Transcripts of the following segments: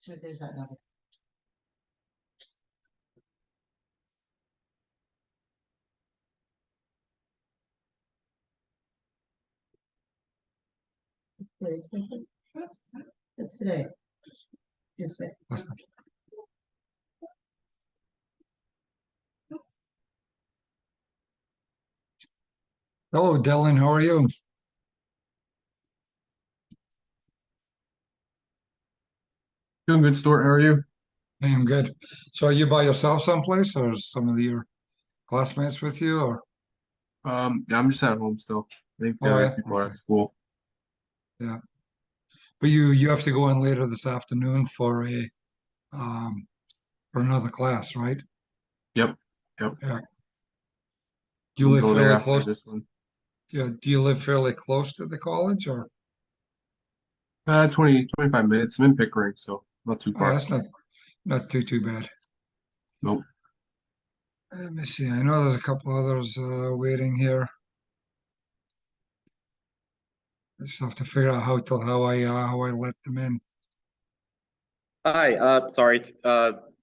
So there's that number. That's today. Yes, ma'am. Hello, Dylan. How are you? Doing good, Stuart. How are you? I am good. So are you by yourself someplace, or is some of your classmates with you, or? Yeah, I'm just at home still. I think the Oh, other yeah. people are Okay. at school. Yeah. But you have to go in later this afternoon for a um for another class, right? Yep. Yep. Yeah. Do you We'll live go there fairly after close? this one. Yeah. Do you live fairly close to the college, or? 25 minutes. I'm in Pickering, so not too Oh, far. that's not too bad. Nope. Let me see. I know there's a couple others waiting here. I just have to figure out how I let them in. Hi, sorry,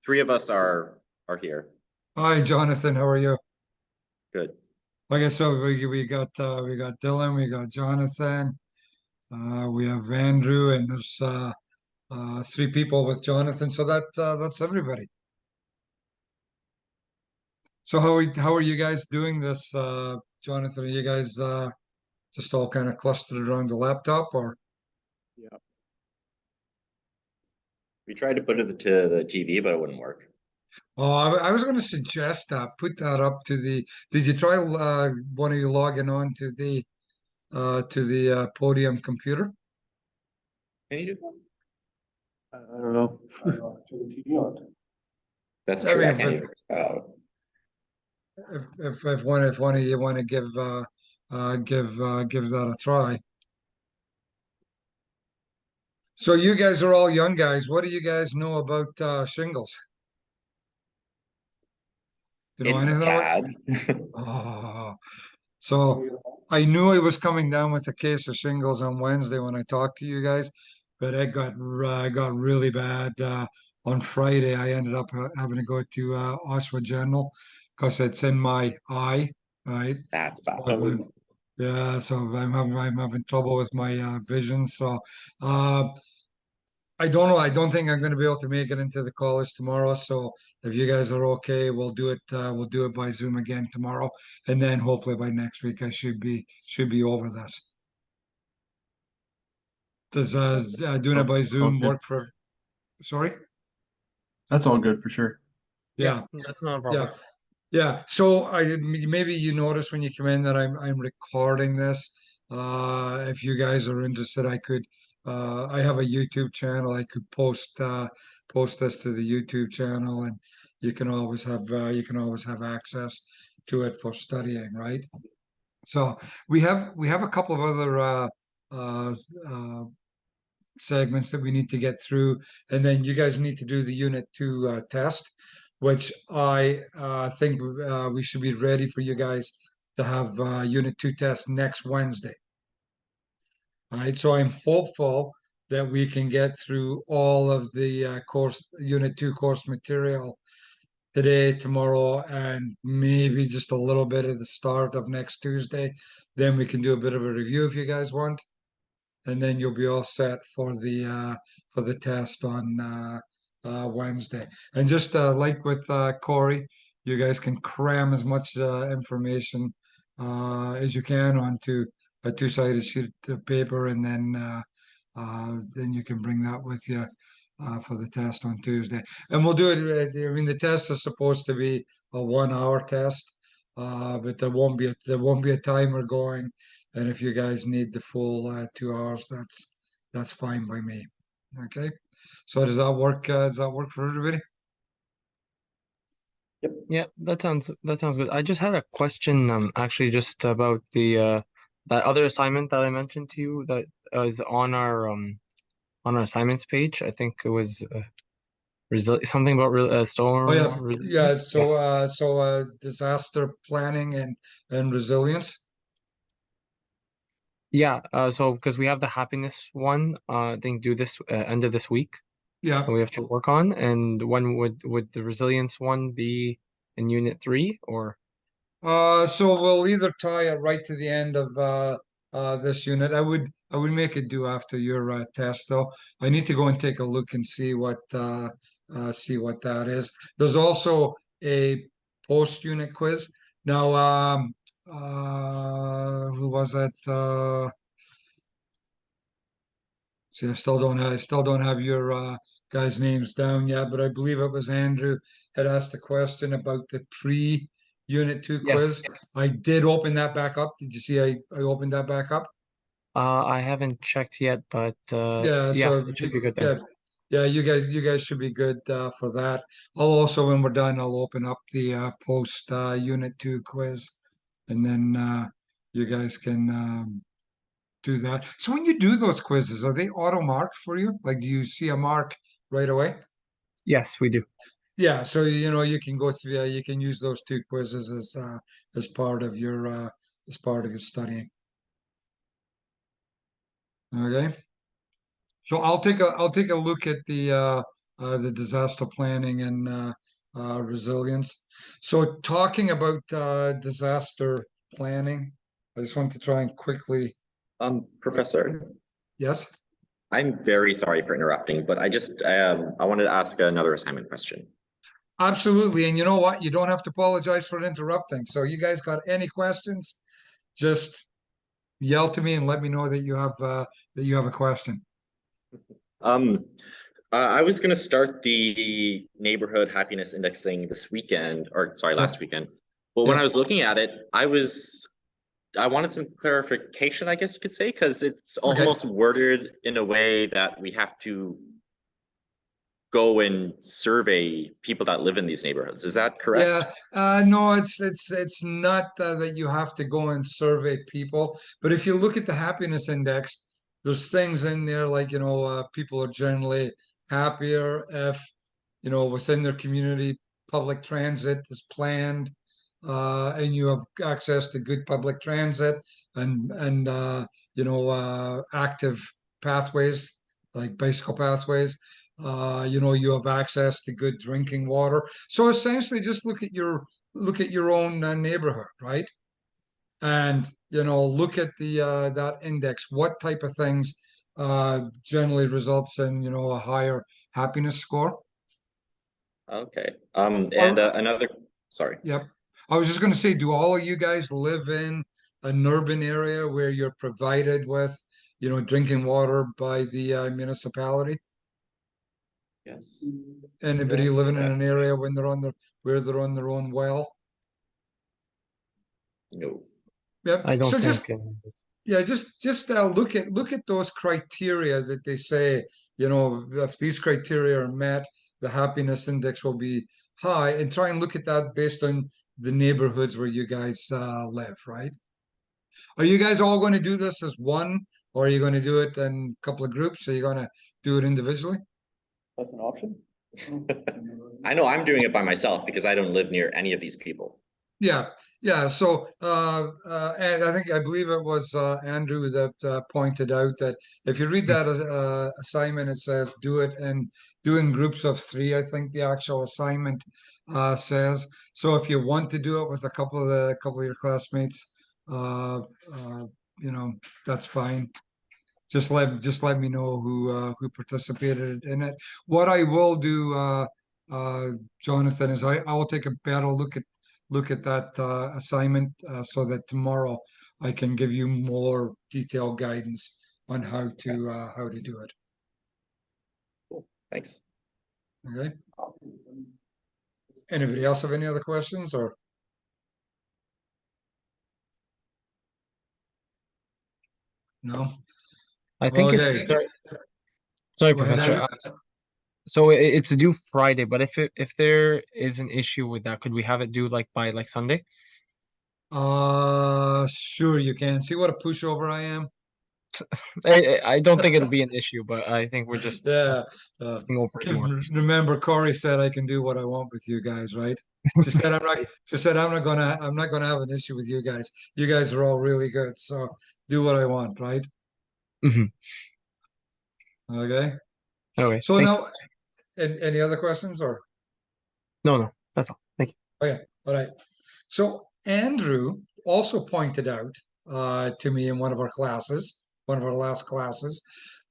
three of us are here. Hi, Jonathan. How are you? Good. Okay, so we got Dylan, we got Jonathan, we have Andrew, and there's three people with Jonathan. So that's everybody. So how are you guys doing this, Jonathan? Are you guys just all kind of clustered around the laptop, or? Yeah. We tried to put it to the TV, but it wouldn't work. Oh, I was going to suggest that put that up to the. Did you try one of you logging on to the podium computer? Can you do that? I don't know. That's I true. mean, I can't even figure it out. if one of you want to give give that a try. So you guys are all young guys. What do you guys know about shingles? You know It's anything about? bad. Oh, so I knew I was coming down with a case of shingles on Wednesday when I talked to you guys, but it got really bad on Friday. I ended up having to go to Oshawa General because it's in my eye, right? That's bad. Yeah, so I'm having trouble with my vision. So uh, I don't know. I don't think I'm going to be able to make it into the college tomorrow. So if you guys are okay, we'll do it. We'll do it by Zoom again tomorrow, and then hopefully by next week I should be over this. Does doing it Oh, by that's all Zoom good. work for? Sorry. That's all good for sure. Yeah. That's not a problem. Yeah. Yeah. So maybe you notice when you come in that I'm recording this. If you guys are interested, I have a YouTube channel. I could post this to the YouTube channel, and you can always have access to it for studying, right? So we have a couple of other uh, uh, segments that we need to get through, and then you guys need to do the Unit 2 test, which I think we should be ready for you guys to have Unit 2 test next Wednesday. All right, so I'm hopeful that we can get through all of the Unit 2 course material today, tomorrow, and maybe just a little bit at the start of next Tuesday. Then we can do a bit of a review if you guys want, and then you'll be all set for the test on Wednesday. And just like with Corey, you guys can cram as much information as you can onto a two-sided sheet of paper, and then you can bring that with you for the test on Tuesday. And we'll do it. I mean, the test is supposed to be a 1 hour test, but there won't be a timer going. And if you guys need the full 2 hours, that's fine by me. Okay. So does that work? Does that work for everybody? Yeah, that sounds good. I just had a question, actually, just about the that other assignment that I mentioned to you that is on our assignments page. I think it was something about Oh storm yeah, yeah. resilience. Yeah, So disaster planning and resilience. yeah. So because we have the happiness one, I think due this end of this week. Yeah. that we have to work on? And when would the resilience one be in Unit 3 or? So we'll either tie it right to the end of this unit. I would make it do after your test though. I need to go and take a look and see what that is. There's also a post unit quiz. Now who was it? See, I still don't have your guys' names down yet, but I believe it was Andrew had asked a question about the pre-Unit 2 quiz. Yes. I did open that back up. Did you see I opened that back up? I haven't checked yet, but Yeah, yeah, so it should be good then. yeah, you guys should be good for that. I'll also, when we're done, I'll open up the post Unit 2 quiz, and then you guys can do that. So when you do those quizzes, are they auto marked for you? Like, do you see a mark right away? Yes, we do. Yeah, so you know you can go through. You can use those two quizzes as part of your studying. Okay, so I'll take a look at the disaster planning and resilience. So talking about disaster planning, I just want to try and quickly. Professor, Yes. I'm very sorry for interrupting, but I wanted to ask another assignment question. Absolutely. And you know what? You don't have to apologize for interrupting. So you guys got any questions? Just yell to me and let me know that you have a question. Um, I was going to start the neighborhood happiness index thing this weekend, or sorry, last weekend. But when Yeah. I was looking at it, I wanted some clarification, I guess you could say, because it's Okay. almost worded in a way that we have to go and survey people that live in these neighborhoods. Is that correct? No, it's not that you have to go and survey people, but if you look at the happiness index, there's things in there like, people are generally happier if, within their community, public transit is planned, and you have access to good public transit and active pathways like bicycle pathways. You have access to good drinking water. So essentially, just look at your own neighborhood, right? And look at the that index. What type of things generally results in a higher happiness score? Okay. Or, Sorry. yep. I was just going to say, do all of you guys live in an urban area where you're provided with, drinking water by the municipality? Yes. Anybody living in Yeah. an area when where they're on their own well? No. Yep. I don't So think. just look at those criteria that they say, if these criteria are met, the happiness index will be high, and try and look at that based on the neighborhoods where you guys live, right? Are you guys all going to do this as one, or are you going to do it in a couple of groups? Are you going to do it individually? That's an option. I know I'm doing it by myself because I don't live near any of these people. Yeah, yeah. So, and I believe it was Andrew that pointed out that if you read that assignment, it says do in groups of three. I think the actual assignment says. So, if you want to do it with a couple of your classmates, uh, uh, that's fine. Just let me know who participated in it. What I will do, Jonathan, is I will take a better look at that assignment so that tomorrow I can give you more detailed guidance on how to do it. Cool. Thanks. Okay. Anybody else have any other questions or? No. I think Okay. it's sorry, Go ahead, Professor. Andrew. So it's due Friday, but if there is an issue with that, could we have it due like by like Sunday? Sure you can. See what a pushover I am? I don't think it'll be an issue, but I think we're just Yeah. looking over it more. Remember, Corey said I can do what I want with you guys, right? She said I'm not. She said I'm not gonna have an issue with you guys. You guys are all really good, so do what I want, right? Mhm. Okay. Okay, So thank now, any other questions or? No, that's all. Thank you. Okay, all right. So Andrew also pointed out to me in one of our classes, one of our last classes,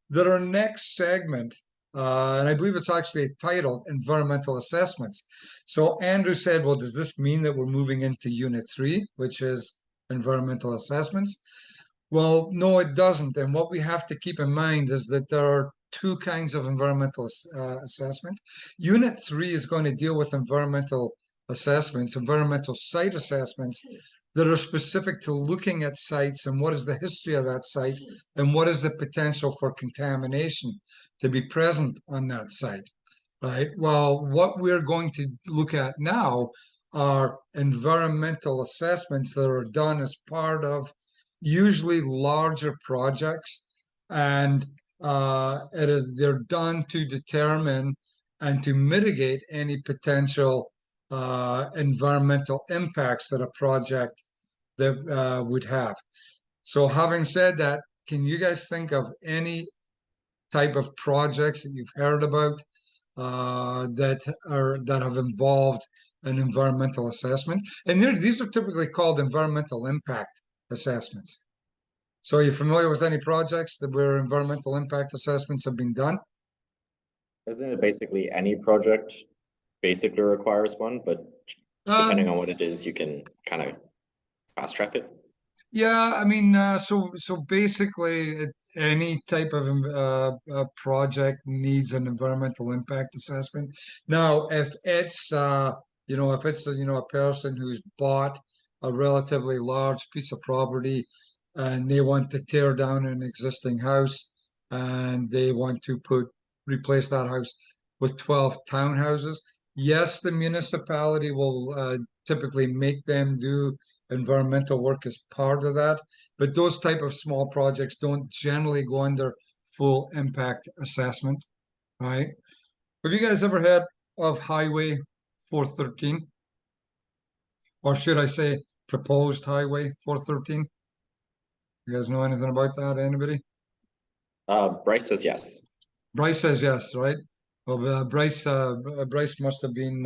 that our next segment, and I believe it's actually titled Environmental Assessments. So Andrew said, well, does this mean that we're moving into Unit 3, which is environmental assessments? Well, no, it doesn't. And what we have to keep in mind is that there are two kinds of environmental assessment. Unit 3 is going to deal with environmental assessments, environmental site assessments that are specific to looking at sites and what is the history of that site and what is the potential for contamination to be present on that site, right? Well, what we're going to look at now are environmental assessments that are done as part of usually larger projects, and they're done to determine and to mitigate any potential environmental impacts that a project that would have. So having said that, can you guys think of any type of projects that you've heard about that have involved an environmental assessment? And these are typically called environmental impact assessments. So are you familiar with any projects that where environmental impact assessments have been done? Isn't it basically any project basically requires one, but depending on what it is, you can kind of fast track it? Yeah, I mean, so basically, any type of project needs an environmental impact assessment. Now, if it's if it's a person who's bought a relatively large piece of property and they want to tear down an existing house and they want to replace that house with 12 townhouses, yes, the municipality will typically make them do environmental work as part of that, but those type of small projects don't generally go under full impact assessment, right? Have you guys ever heard of Highway 413? Or should I say proposed Highway 413? You guys know anything about that, anybody? Bryce says yes. Bryce says yes, right? Well, Bryce must have been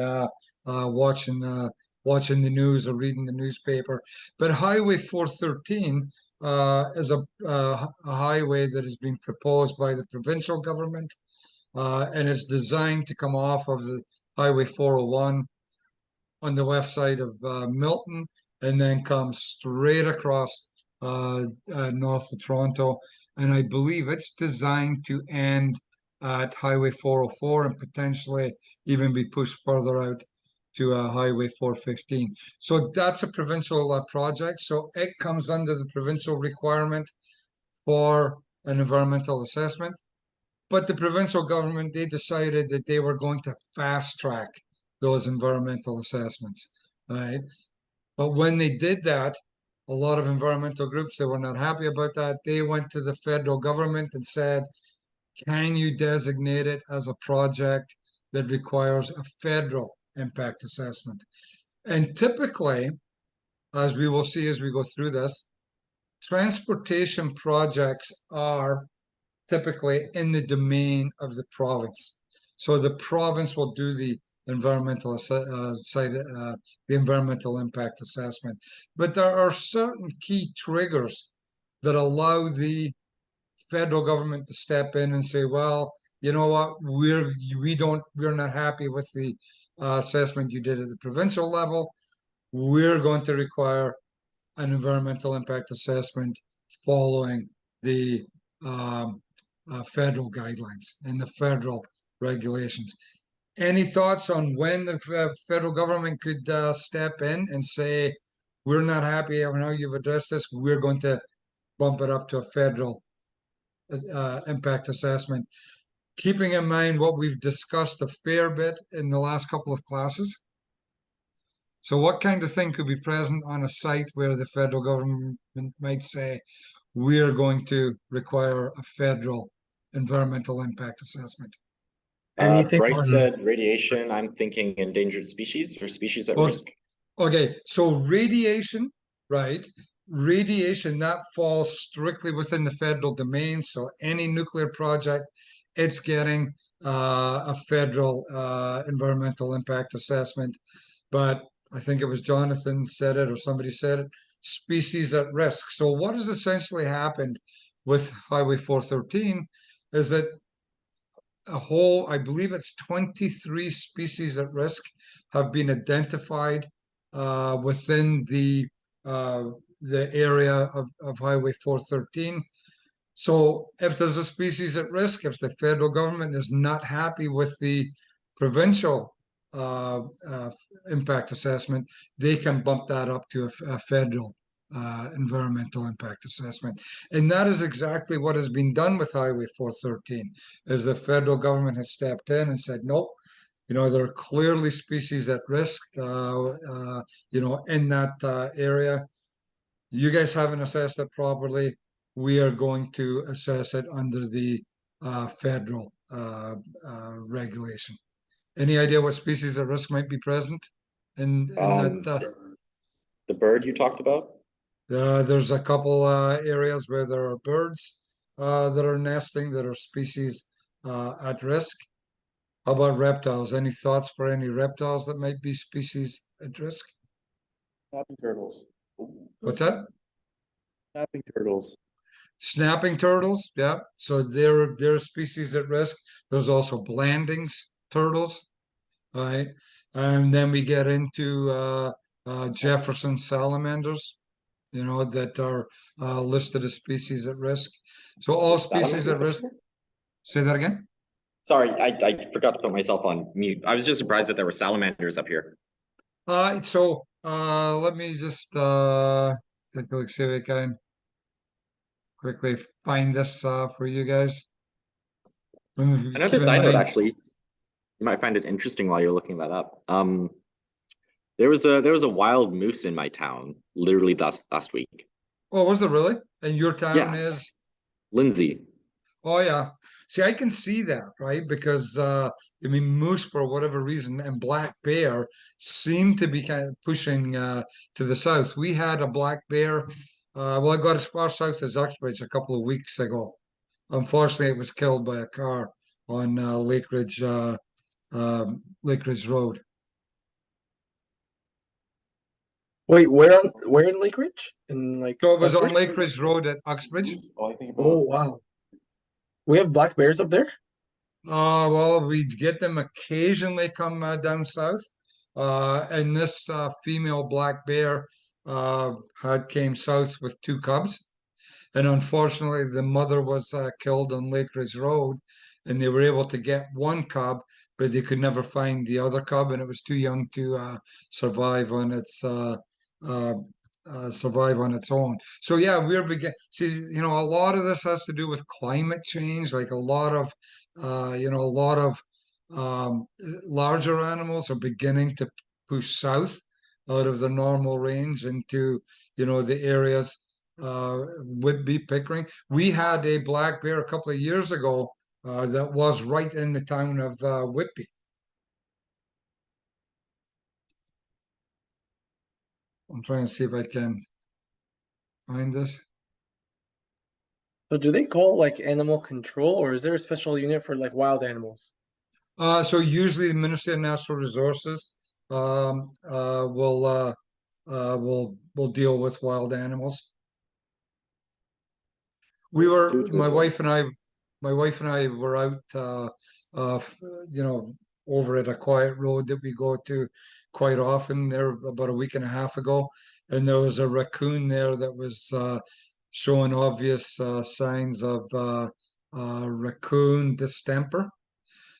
watching the news or reading the newspaper. But Highway 413 is a highway that has been proposed by the provincial government, and it's designed to come off of the Highway 401 on the west side of Milton, and then come straight across north of Toronto. And I believe it's designed to end at Highway 404 and potentially even be pushed further out to Highway 415. So that's a provincial project. So it comes under the provincial requirement for an environmental assessment. But the provincial government, they decided that they were going to fast track those environmental assessments, right? But when they did that, a lot of environmental groups that were not happy about that, they went to the federal government and said, can you designate it as a project that requires a federal impact assessment? And typically, as we will see as we go through this, transportation projects are typically in the domain of the province. So the province will do the environmental the environmental impact assessment. But there are certain key triggers that allow the federal government to step in and say, well, you know what, we're not happy with the assessment you did at the provincial level. We're going to require an environmental impact assessment following the federal guidelines and the federal regulations. Any thoughts on when the federal government could step in and say, we're not happy how you've addressed this, we're going to bump it up to a federal impact assessment, keeping in mind what we've discussed a fair bit in the last couple of classes? So what kind of thing could be present on a site where the federal government might say, we're going to require a federal environmental impact assessment? Anything Bryce on said radiation. I'm thinking endangered species or species at Well, risk. Okay, so radiation, right? Radiation, that falls strictly within the federal domain. So any nuclear project, it's getting a federal environmental impact assessment. But I think it was Jonathan said it or somebody said it, species at risk. So what has essentially happened with Highway 413 is that I believe it's 23 species at risk have been identified within the area of Highway 413. So if there's a species at risk, if the federal government is not happy with the provincial impact assessment, they can bump that up to a federal environmental impact assessment. And that is exactly what has been done with Highway 413, is the federal government has stepped in and said, nope, there are clearly species at risk, in that area. You guys haven't assessed it properly. We are going to assess it under the federal regulation. Any idea what species at risk might be present in that? The bird you talked about? There's a couple areas where there are birds that are nesting that are species at risk. How about reptiles? Any thoughts for any reptiles that might be species at risk? Snapping turtles. What's that? Snapping turtles. Snapping turtles, yeah. So they're species at risk. There's also Blanding's turtles, right? And then we get into Jefferson salamanders, that are listed as species at risk. So all species at risk. Say that again. Sorry, I forgot to put myself on mute. I was just surprised that there were salamanders up here. Let me just take a look, see if I can quickly find this for you guys. Another side note, actually, you might find it interesting while you're looking that up. There was a wild moose in my town, literally last week. Oh, was there really? And your town is Lindsay. Oh yeah. See, I can see that, right? Because moose for whatever reason and black bear seem to be kind of pushing to the south. We had a black bear. I got as far south as Uxbridge a couple of weeks ago. Unfortunately, it was killed by a car on Lake Ridge Road. Wait, where in Lake Ridge? So it was on Lake Ridge Road at Uxbridge. Oh wow. We have black bears up there? We get them occasionally come down south. And this female black bear came south with 2 cubs. And unfortunately, the mother was killed on Lake Ridge Road, and they were able to get 1 cub, but they could never find the other cub, and it was too young to survive on its own. So yeah, see, a lot of this has to do with climate change. Like a lot of larger animals are beginning to push south out of the normal range into the areas Whitby, Pickering. We had a black bear a couple of years ago that was right in the town of Whitby. I'm trying to see if I can find this. So do they call like animal control, or is there a special unit for like wild animals? So usually the Ministry of Natural Resources will deal with wild animals. My wife and I were out over at a quiet road that we go to quite often there about a week and a half ago, and there was a raccoon there that was showing obvious signs of raccoon distemper.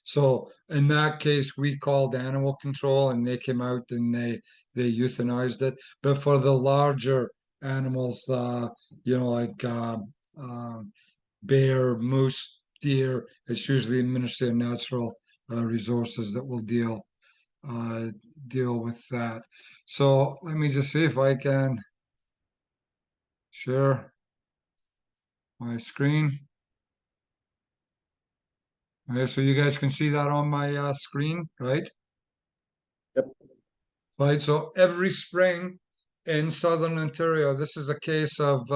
So in that case, we called animal control, and they came out and they euthanized it. But for the larger animals, like bear, moose, deer, it's usually the Ministry of Natural Resources that will deal with that. So let me just see if I can share my screen. Okay, so you guys can see that on my screen, right? Yep. Right, so every spring in Southern Ontario, this is a case of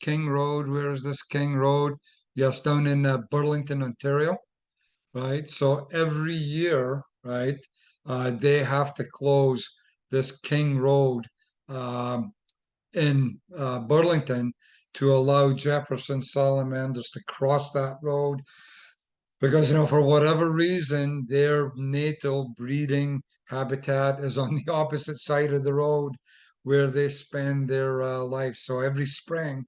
King Road. Where is this King Road? Yes, down in Burlington, Ontario. right? So every year, right, they have to close this King Road in Burlington to allow Jefferson salamanders to cross that road because, for whatever reason, their natal breeding habitat is on the opposite side of the road where they spend their life. So every spring,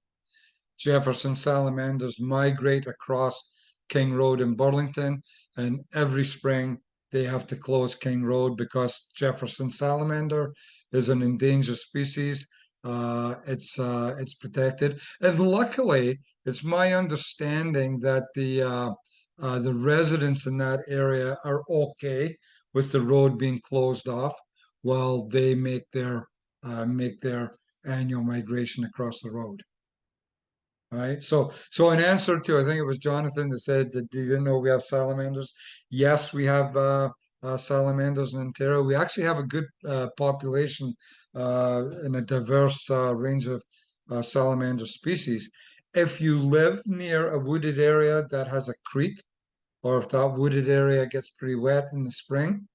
Jefferson salamanders migrate across King Road in Burlington, and every spring they have to close King Road because Jefferson salamander is an endangered species. It's protected, and luckily, it's my understanding that the residents in that area are okay with the road being closed off while they make their annual migration across the road. All right. So in answer to, I think it was Jonathan that said that you didn't know we have salamanders. Yes, we have salamanders in Ontario. We actually have a good population and a diverse range of salamander species. If you live near a wooded area that has a creek, or if that wooded area gets pretty wet in the spring,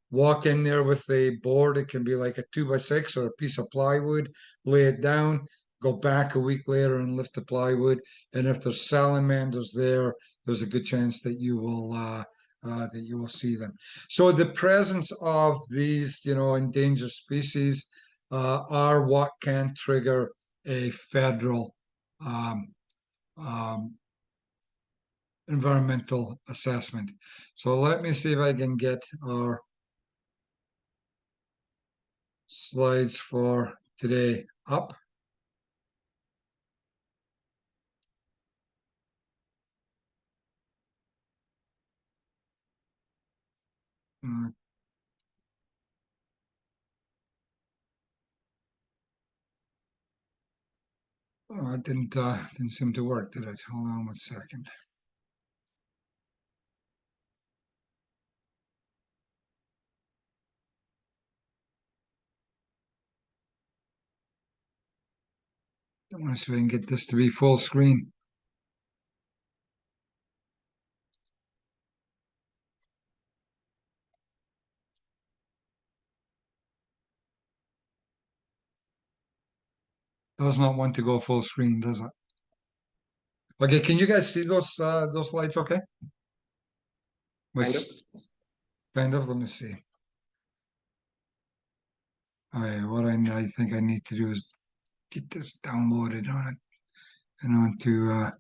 walk in there with a board. It can be like a 2x6 or a piece of plywood, lay it down, go back a week later and lift the plywood. And if there's salamanders there, there's a good chance that you will see them. So the presence of these, endangered species are what can trigger a federal um, um, environmental assessment. So let me see if I can get our slides for today up. Mm. Oh, it didn't seem to work, did it? Hold on one second. I want to see if I can get this to be full screen. Does not want to go full screen, does it? Okay, can you guys see those slides okay? Kind of. Kind of, let me see. All right, what I think I need to do is get this downloaded on it and onto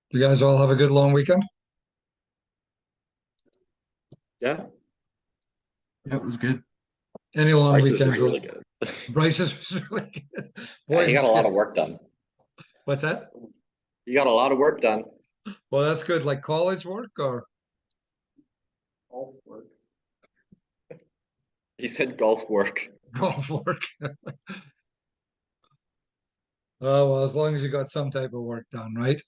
you guys all have a good long weekend? Yeah. Yeah, it was good. Any long Bryce's was weekends? really good. Bryce's was really good. Yeah, Boy, he got a lot of work done. What's that? You got a lot of work done. Well, that's good. Like college work or Golf work. He said golf work. golf work? Oh, well, as long as you got some type of work done, right?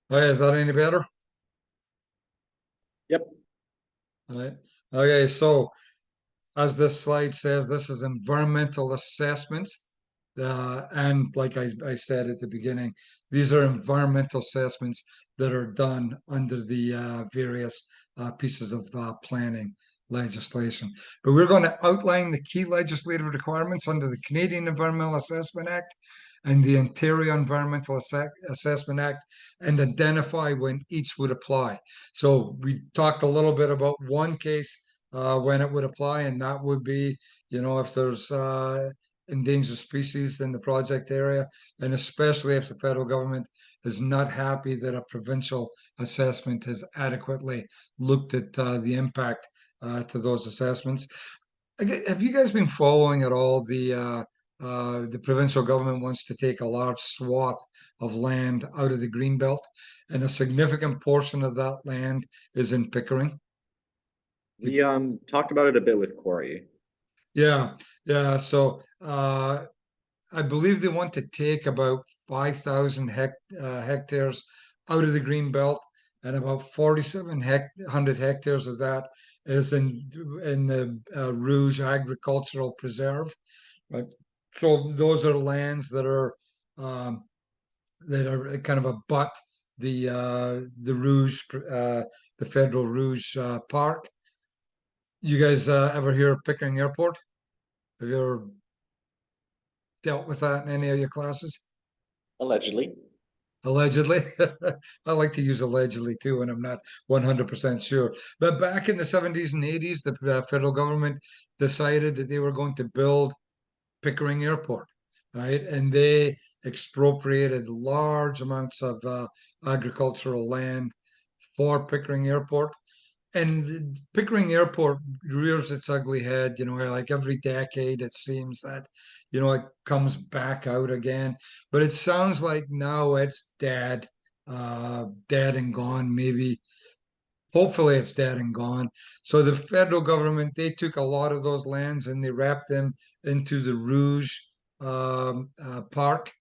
Okay, is that any better? Yep. All right. Okay, so as this slide says, this is environmental assessments. And like I said at the beginning, these are environmental assessments that are done under the various pieces of planning legislation. But we're going to outline the key legislative requirements under the Canadian Environmental Assessment Act and the Ontario Environmental Assessment Act and identify when each would apply. So we talked a little bit about one case when it would apply, and that would be, if there's endangered species in the project area, and especially if the federal government is not happy that a provincial assessment has adequately looked at the impact to those assessments. Have you guys been following at all the provincial government wants to take a large swath of land out of the green belt, and a significant portion of that land is in Pickering? We talked about it a bit with Corey. Yeah, Yeah, so I believe they want to take about 5,000 hectares out of the green belt, and about 4,700 hectares of that is in the Rouge Agricultural Preserve. Right. So those are lands um, that are kind of abut the Rouge the Federal Rouge Park. You guys ever hear of Pickering Airport? Have you ever dealt with that in any of your classes? Allegedly. Allegedly. I like to use allegedly too when I'm not 100% sure. But back in the 70s and 80s, the federal government decided that they were going to build Pickering Airport, right? And they expropriated large amounts of agricultural land for Pickering Airport. And Pickering Airport rears its ugly head, like every decade it seems that, it comes back out again. But it sounds like now it's dead, dead and gone, maybe. Hopefully it's dead and gone. So the federal government, they took a lot of those lands and they wrapped them into the Rouge Park.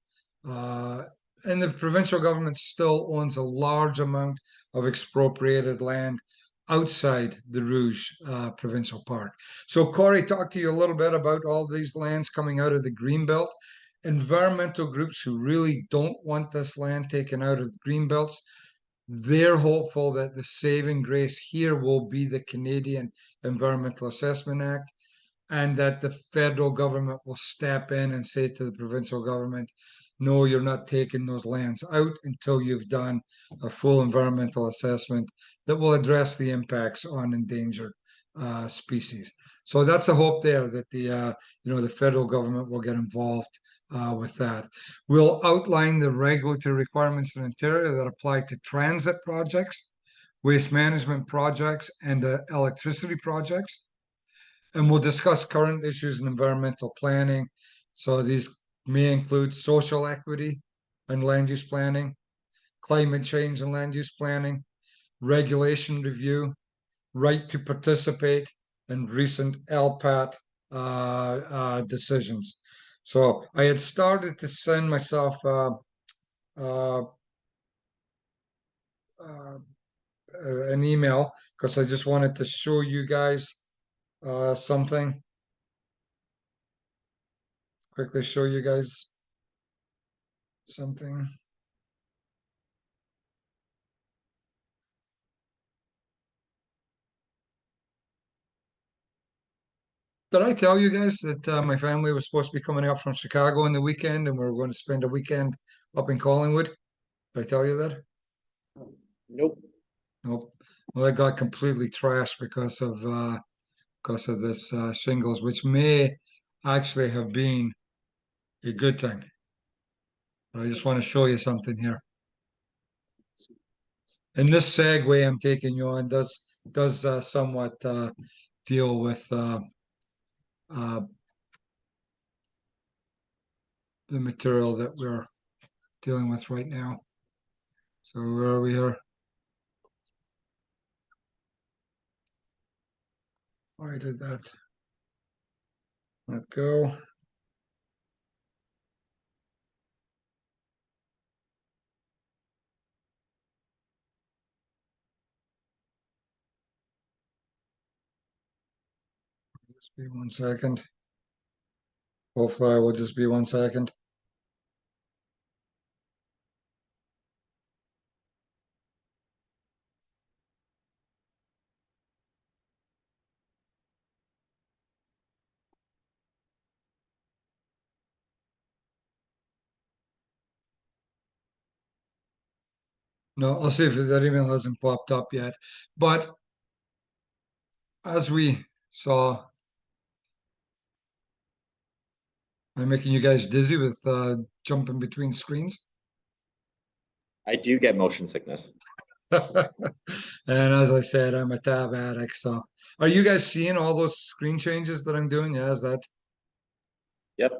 Uh, and the provincial government still owns a large amount of expropriated land outside the Rouge Provincial Park. So Corey, talk to you a little bit about all these lands coming out of the Greenbelt. Environmental groups who really don't want this land taken out of the Greenbelts, they're hopeful that the saving grace here will be the Canadian Environmental Assessment Act, and that the federal government will step in and say to the provincial government, no, you're not taking those lands out until you've done a full environmental assessment that will address the impacts on endangered species. So that's the hope there, that the federal government will get involved with that. We'll outline the regulatory requirements in Ontario that apply to transit projects, waste management projects, and electricity projects. And we'll discuss current issues in environmental planning. So these may include social equity and land use planning, climate change and land use planning, regulation review, right to participate, and recent LPAT decisions. So I had started to send myself an email because I just wanted to show you guys something. Quickly show you guys something. Did I tell you guys that my family was supposed to be coming out from Chicago on the weekend and we were going to spend a weekend up in Collingwood? Did I tell you that? Nope. Nope. Well, that got completely trashed because of this shingles, which may actually have been a good thing. But I just want to show you something here. And this segue I'm taking you on does somewhat deal with the material that we're dealing with right now. So where are we here? Why did that not go? Just be 1 second. Hopefully I will just be 1 second. No, I'll see if that email hasn't popped up yet. But as we saw, I'm making you guys dizzy with jumping between screens. I do get motion sickness. And as I said, I'm a tab addict. So are you guys seeing all those screen changes that I'm doing? Yeah, is that? Yep.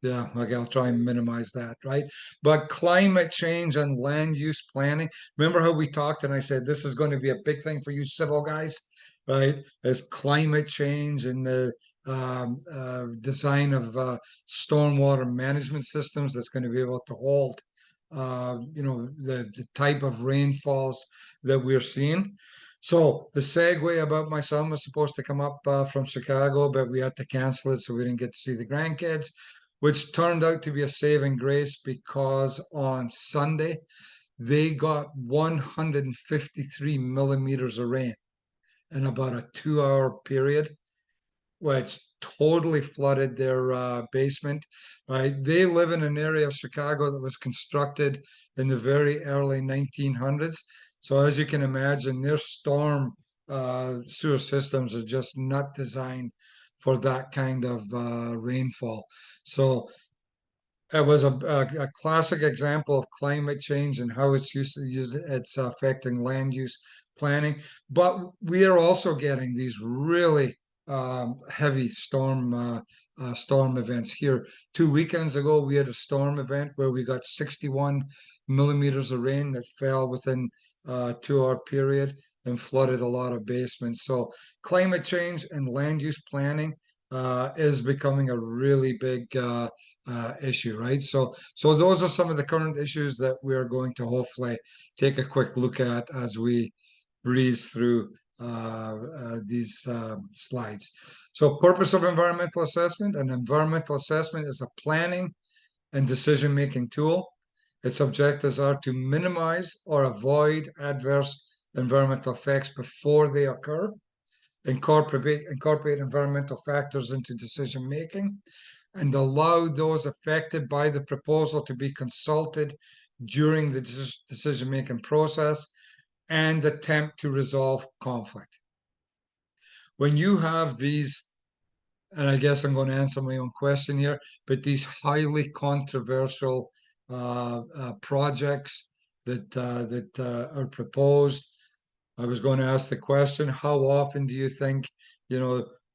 Yeah, okay, I'll try and minimize that, right? But climate change and land use planning. Remember how we talked and I said this is going to be a big thing for you civil guys, right? As climate change and the design of stormwater management systems that's going to be able to hold the type of rainfalls that we're seeing. So the segue about my son was supposed to come up from Chicago, but we had to cancel it, so we didn't get to see the grandkids, which turned out to be a saving grace because on Sunday they got 153 millimeters of rain in about a 2-hour period, which totally flooded their basement, right? They live in an area of Chicago that was constructed in the very early 1900s. So as you can imagine, their storm sewer systems are just not designed for that kind of rainfall. So it was a classic example of climate change and how it's affecting land use planning. But we are also getting these really heavy storm events here. 2 weekends ago, we had a storm event where we got 61 millimeters of rain that fell within a 2-hour period and flooded a lot of basements. So climate change and land use planning is becoming a really big issue, right? So those are some of the current issues that we're going to hopefully take a quick look at as we breeze through these slides. So purpose of environmental assessment. An environmental assessment is a planning and decision-making tool. Its objectives are to minimize or avoid adverse environmental effects before they occur, incorporate environmental factors into decision-making, and allow those affected by the proposal to be consulted during the decision-making process and attempt to resolve conflict. When you have these, and I guess I'm going to answer my own question here, but these highly controversial projects that are proposed, I was going to ask the question, how often do you think,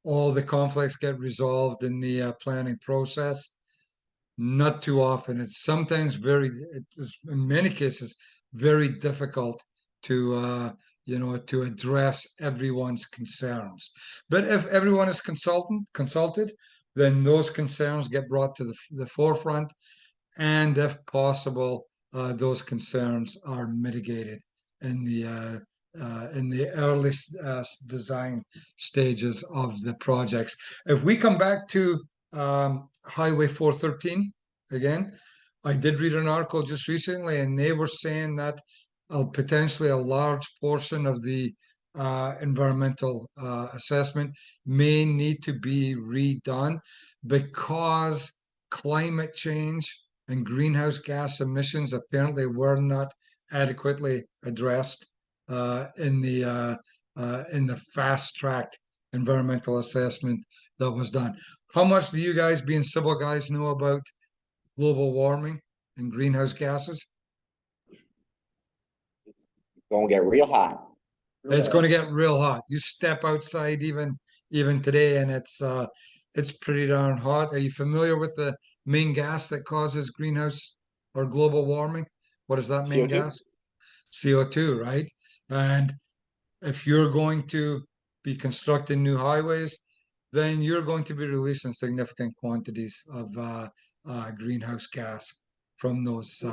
all the conflicts get resolved in the planning process? Not too often. It's sometimes in many cases, very difficult to to address everyone's concerns. But if everyone is consulted, then those concerns get brought to the forefront, and if possible, those concerns are mitigated in the early design stages of the projects. If we come back to Highway 413 again, I did read an article just recently, and they were saying that potentially a large portion of the environmental assessment may need to be redone because climate change and greenhouse gas emissions apparently were not adequately addressed in the fast-tracked environmental assessment that was done. How much do you guys, being civil guys, know about global warming and greenhouse gases? Gonna get real hot. It's going to get real hot. You step outside even today, and it's pretty darn hot. Are you familiar with the main gas that causes greenhouse or global warming? What is that main CO2? gas? CO2, right? And if you're going to be constructing new highways, then you're going to be releasing significant quantities of greenhouse gas from those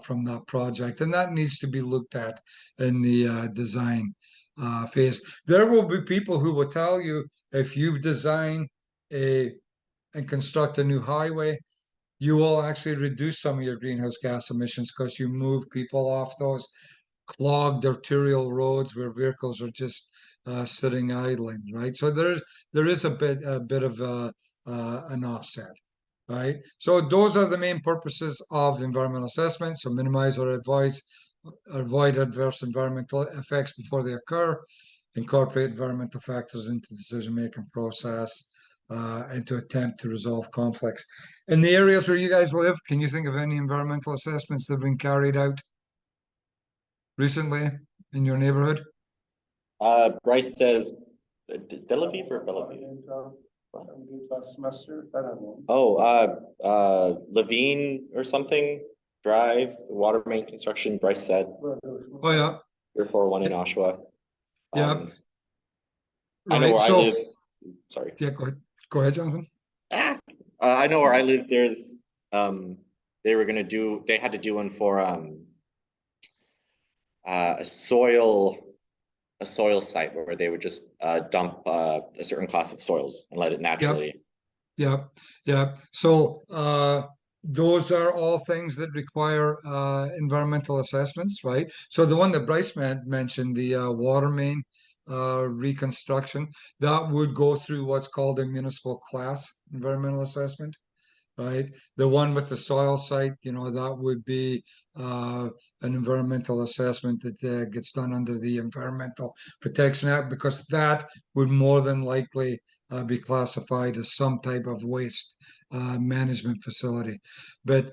from that project, and that needs to be looked at in the design phase. There will be people who will tell you if you design and construct a new highway, you will actually reduce some of your greenhouse gas emissions because you move people off those clogged arterial roads where vehicles are just sitting idling, right? So there is a bit of an offset, right? So those are the main purposes of the environmental assessment. So minimize or avoid adverse environmental effects before they occur, incorporate environmental factors into the decision-making process, and to attempt to resolve conflicts. In the areas where you guys live, can you think of any environmental assessments that have been carried out recently in your neighborhood? Bryce says, Bellevue or Bellevue? Last semester, I don't know. Oh, Levine or something Drive, water main construction. Bryce said Oh yeah, 441 in Oshawa. yeah. I know Right. where I So live. Sorry. yeah, go ahead, Jonathan. I know where I live, there's, they had to do one for, a soil site where they would just, dump, a certain class of soils and let it naturally. Yeah, yeah. So those are all things that require environmental assessments, right? So the one that Bryce mentioned, the water main reconstruction, that would go through what's called a municipal class environmental assessment, right? The one with the soil site, that would be an environmental assessment that gets done under the Environmental Protection Act, because that would more than likely be classified as some type of waste management facility. But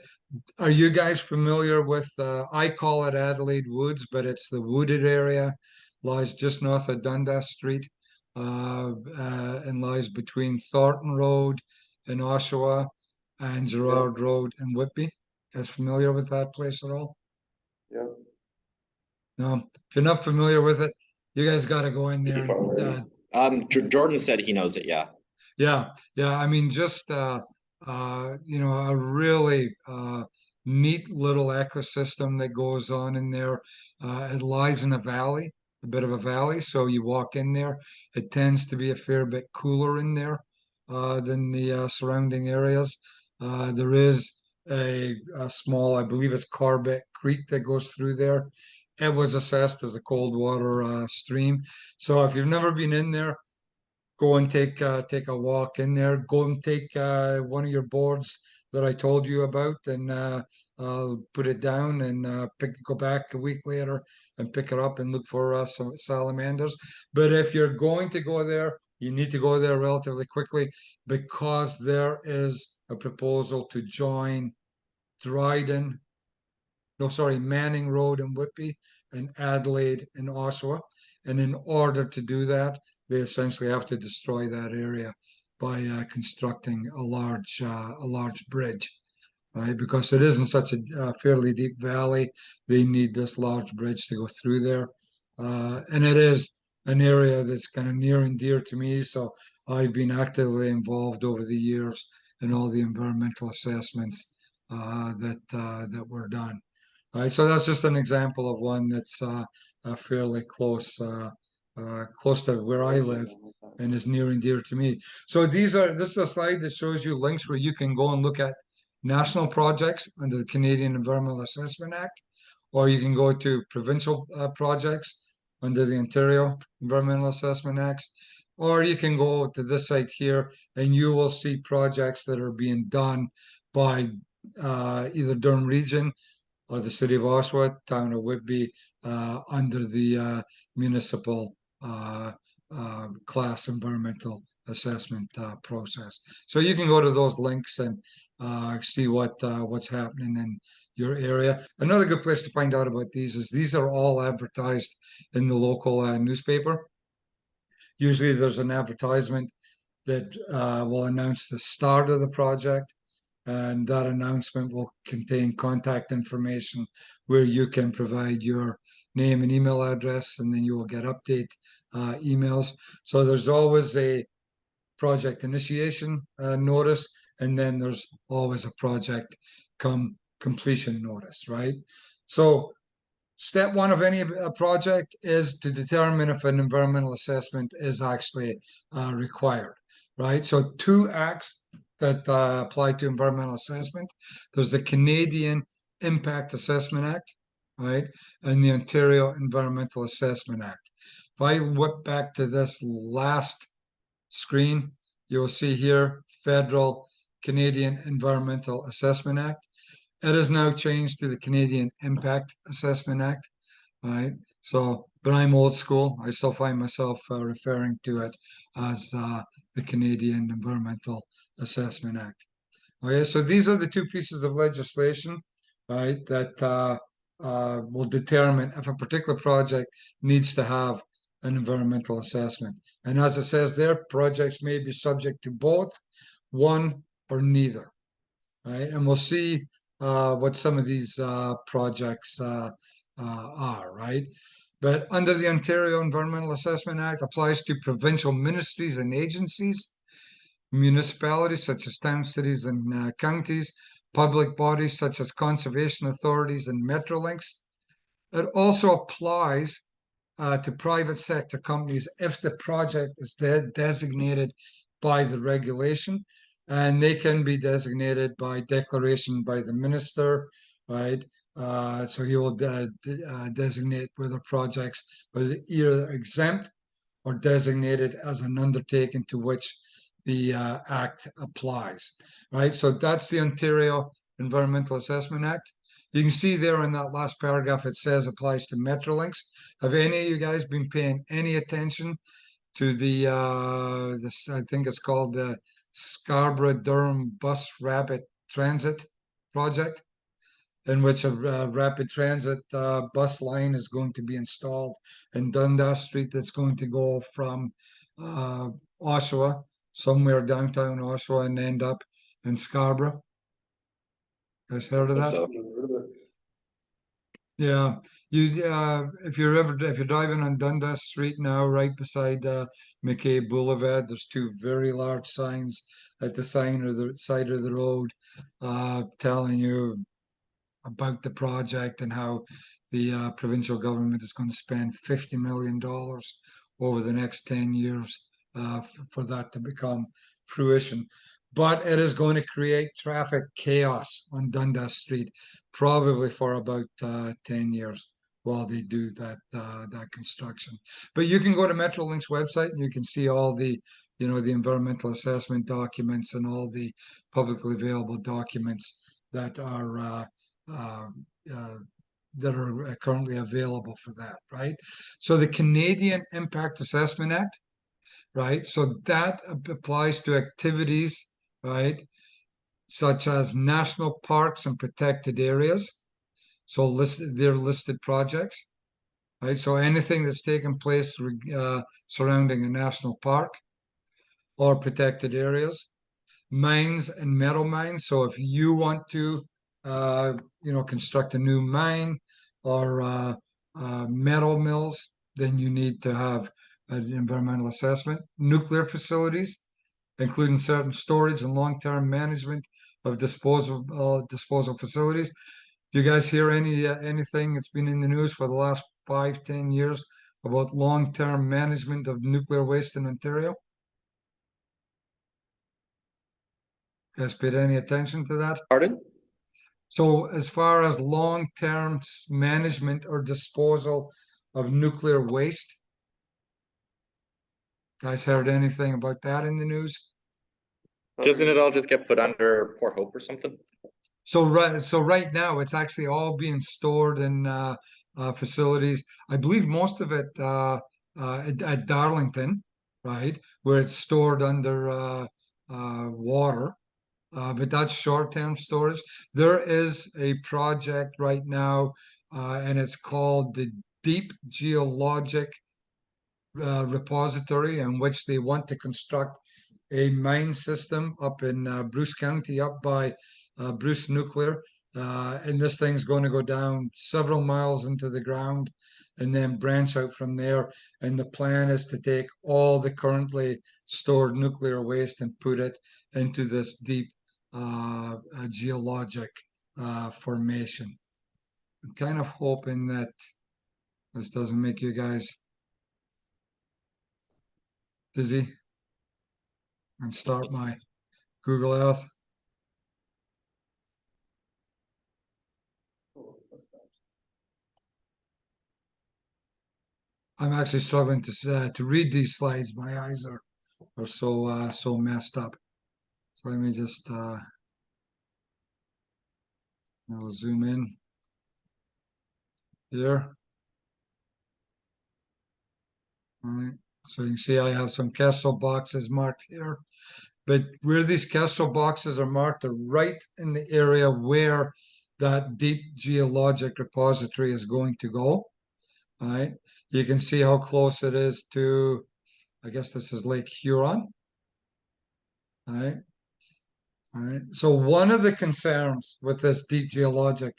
are you guys familiar with, I call it Adelaide Woods, but it's the wooded area, lies just north of Dundas Street, and lies between Thornton Road and Oshawa and Gerard Road and Whitby. Guys familiar with that place at all? Yeah. No, if you're not familiar with it, you guys got to go in there. Jordan said he knows it, yeah. Yeah, I mean, just a really neat little ecosystem that goes on in there. It lies in a valley, a bit of a valley, so you walk in there. It tends to be a fair bit cooler in there than the surrounding areas. There is a small, I believe it's Carbeck Creek that goes through there. It was assessed as a cold water stream. So if you've never been in there, go and take a walk in there. Go and take one of your boards that I told you about, and I'll put it down and go back a week later and pick it up and look for some salamanders. But if you're going to go there, you need to go there relatively quickly, because there is a proposal to join Dryden, no, sorry, Manning Road in Whitby and Adelaide in Oshawa. And in order to do that, they essentially have to destroy that area by constructing a large bridge, right? Because it isn't such a fairly deep valley. They need this large bridge to go through there. And it is an area that's kind of near and dear to me. So I've been actively involved over the years in all the environmental assessments that were done. Right, so that's just an example of one that's fairly close to where I live and is near and dear to me. So this is a slide that shows you links where you can go and look at national projects under the Canadian Environmental Assessment Act, or you can go to provincial projects under the Ontario Environmental Assessment Act, or you can go to this site here and you will see projects that are being done by either Durham Region or the city of Oshawa, town of Whitby, under the municipal class environmental assessment process. So you can go to those links and see what's happening in your area. Another good place to find out about these are all advertised in the local newspaper. Usually there's an advertisement that will announce the start of the project, and that announcement will contain contact information where you can provide your name and email address, and then you will get update emails. So there's always a project initiation notice, and then there's always a project completion notice, right? So step one of any project is to determine if an environmental assessment is actually required, right? So two acts that apply to environmental assessment. There's the Canadian Impact Assessment Act, right? And the Ontario Environmental Assessment Act. If I whip back to this last screen, you'll see here, Federal Canadian Environmental Assessment Act. It has now changed to the Canadian Impact Assessment Act, right? So, but I'm old school. I still find myself referring to it as the Canadian Environmental Assessment Act. Okay, so these are the two pieces of legislation, right, that will determine if a particular project needs to have an environmental assessment. And as it says there, projects may be subject to both, one or neither, right? And we'll see what some of these projects are, right? But under the Ontario Environmental Assessment Act applies to provincial ministries and agencies, municipalities such as towns, cities, and counties, public bodies such as conservation authorities and Metrolinks. It also applies to private sector companies if the project is designated by the regulation, and they can be designated by declaration by the minister, right? So he will designate whether projects are either exempt or designated as an undertaking to which the act applies, right? So that's the Ontario Environmental Assessment Act. You can see there in that last paragraph, it says applies to Metrolinks. Have any of you guys been paying any attention to the, this, I think it's called the Scarborough-Durham Bus Rapid Transit Project, in which a rapid transit bus line is going to be installed in Dundas Street that's going to go from Oshawa, somewhere downtown Oshawa, and end up in Scarborough. Guys heard of that? So Yeah, you if you're driving on Dundas Street now, right beside McKay Boulevard, there's two very large signs at the side of the road, telling you about the project and how the provincial government is going to spend $50 million over the next 10 years for that to become fruition. But it is going to create traffic chaos on Dundas Street, probably for about 10 years while they do that construction. But you can go to Metrolinx website and you can see all the, the environmental assessment documents and all the publicly available documents that are currently available for that, right? So the Canadian Impact Assessment Act, right? So that applies to activities, right, such as national parks and protected areas. So they're listed projects, right? So anything that's taken place surrounding a national park or protected areas, mines and metal mines. So if you want to construct a new mine or metal mills, then you need to have an environmental assessment. Nuclear facilities, including certain storage and long-term management of disposal facilities. Do you guys hear anything that's been in the news for the last 5-10 years about long-term management of nuclear waste in Ontario? Guys paid any attention to that? pardon? So as far as long-term management or disposal of nuclear waste, guys heard anything about that in the news? Doesn't it all just get put under Port Hope or something? So right now it's actually all being stored in facilities. I believe most of it at Darlington, right, where it's stored under water. But that's short-term storage. There is a project right now, and it's called the Deep Geologic Repository, in which they want to construct a mine system up in Bruce County, up by Bruce Nuclear. And this thing's going to go down several miles into the ground and then branch out from there. And the plan is to take all the currently stored nuclear waste and put it into this deep geologic formation. I'm kind of hoping that this doesn't make you guys dizzy and start my Google Earth. I'm actually struggling to read these slides. My eyes are so messed up. So let me just I'll zoom in here. All right. So you can see I have some Kestrel boxes marked here. But where these Kestrel boxes are marked are right in the area where that deep geologic repository is going to go. All right. You can see how close it is to, I guess this is Lake Huron. All right. All right. So one of the concerns with this deep geologic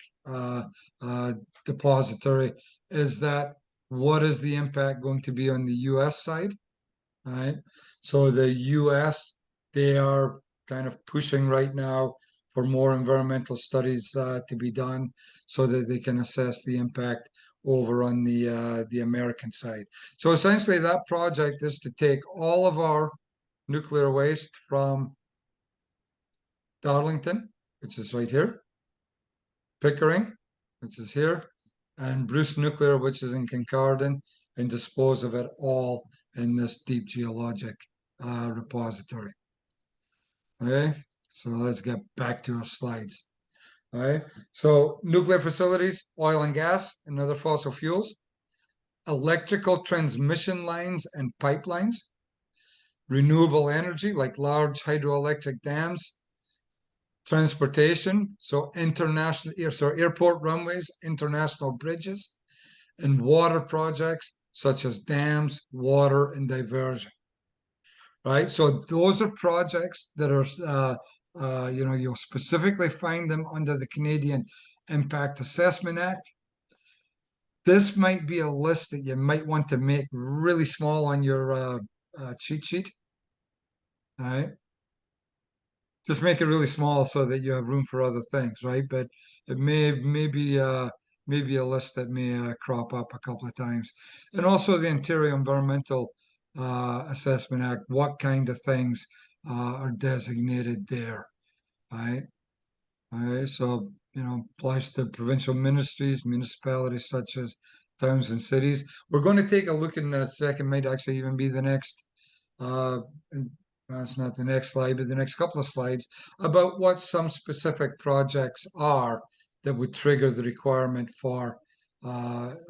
depository is that what is the impact going to be on the U.S. side? All right. So the U.S. they are kind of pushing right now for more environmental studies to be done so that they can assess the impact over on the American side. So essentially that project is to take all of our nuclear waste from Darlington, which is right here, Pickering, which is here, and Bruce Nuclear, which is in Kincardine, and dispose of it all in this deep geologic repository. Okay, so let's get back to our slides. All right, so nuclear facilities, oil and gas, and other fossil fuels, electrical transmission lines and pipelines, renewable energy like large hydroelectric dams, transportation, so airport runways, international bridges, and water projects such as dams, water, and diversion. Right, so those are projects that are, you'll specifically find them under the Canadian Impact Assessment Act. This might be a list that you might want to make really small on your cheat sheet. All right. Just make it really small so that you have room for other things, right? But it may be a list that may crop up a couple of times. And also the Ontario Environmental Assessment Act, what kind of things are designated there, right? All right, so, applies to provincial ministries, municipalities such as towns and cities. We're going to take a look in a second, might actually even be the next, that's not the next slide, but the next couple of slides, about what some specific projects are that would trigger the requirement for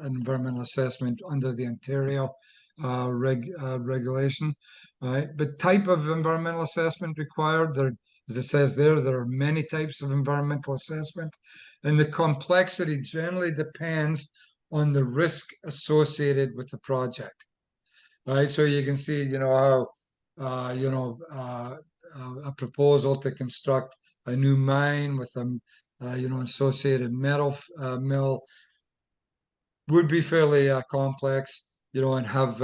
environmental assessment under the Ontario regulation, right? But type of environmental assessment required, there, as it says there are many types of environmental assessment, and the complexity generally depends on the risk associated with the project, right? So you can see, how a proposal to construct a new mine with a associated metal mill would be fairly complex, and have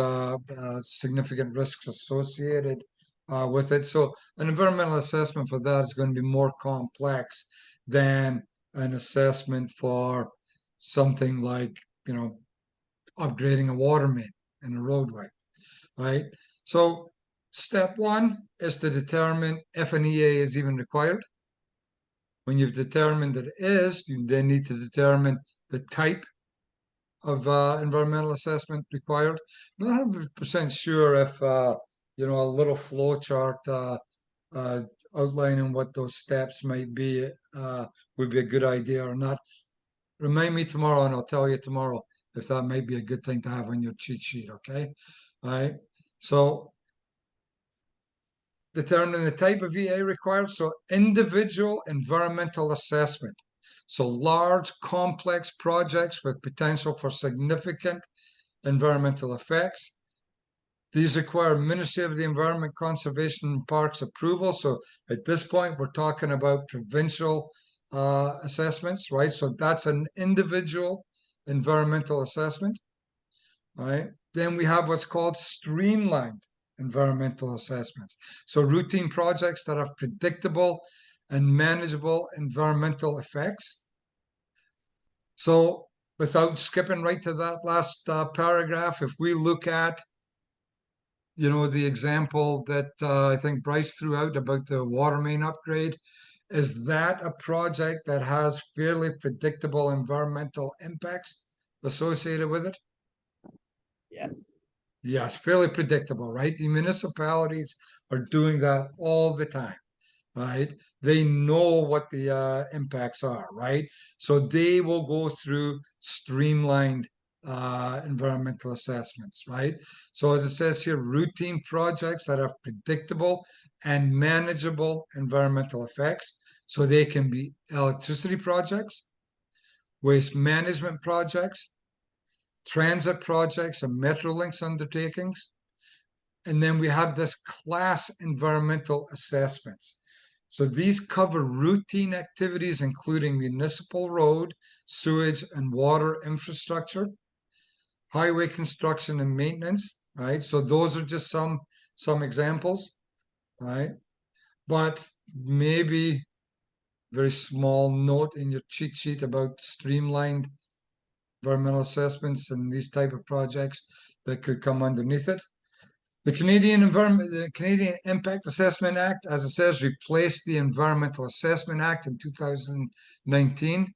significant risks associated with it. So an environmental assessment for that is going to be more complex than an assessment for something like, upgrading a water main in a roadway, right? So step one is to determine if an EA is even required. When you've determined that it is, you then need to determine the type of environmental assessment required. I'm not 100% sure if a little flow chart outlining what those steps might be would be a good idea or not. Remind me tomorrow, and I'll tell you tomorrow if that might be a good thing to have on your cheat sheet. Okay, all right. So determining the type of EA required. So individual environmental assessment. So large, complex projects with potential for significant environmental effects. These require Ministry of the Environment, Conservation and Parks approval. So at this point, we're talking about provincial assessments, right? So that's an individual environmental assessment, right? Then we have what's called streamlined environmental assessments. So routine projects that have predictable and manageable environmental effects. So without skipping right to that last paragraph, if we look at, the example that I think Bryce threw out about the water main upgrade, is that a project that has fairly predictable environmental impacts associated with it? Yes. Yes, fairly predictable, right? The municipalities are doing that all the time, right? They know what the impacts are, right? So they will go through streamlined environmental assessments, right? So as it says here, routine projects that have predictable and manageable environmental effects. So they can be electricity projects, waste management projects, transit projects, and Metrolinx undertakings. And then we have this class environmental assessments. So these cover routine activities, including municipal road, sewage, and water infrastructure, highway construction and maintenance, right? So those are just some examples, right? but maybe very small note in your cheat sheet about streamlined environmental assessments and these type of projects that could come underneath it. The Canadian Impact Assessment Act, as it says, replaced the Environmental Assessment Act in 2019,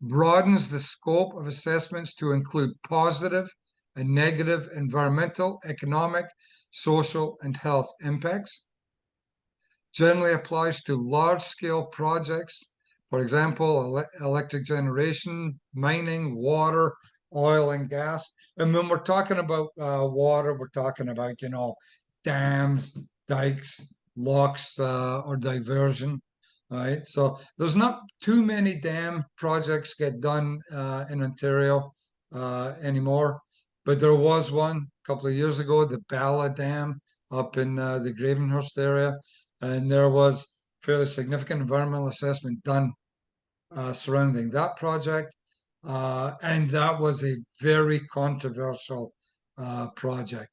broadens the scope of assessments to include positive and negative environmental, economic, social, and health impacts. Generally applies to large-scale projects, for example, electric generation, mining, water, oil and gas. And when we're talking about water, we're talking about, dams, dikes, locks, or diversion, right? So there's not too many dam projects get done in Ontario anymore, but there was one a couple of years ago, the Bala Dam up in the Gravenhurst area, and there was fairly significant environmental assessment done surrounding that project. And that was a very controversial project.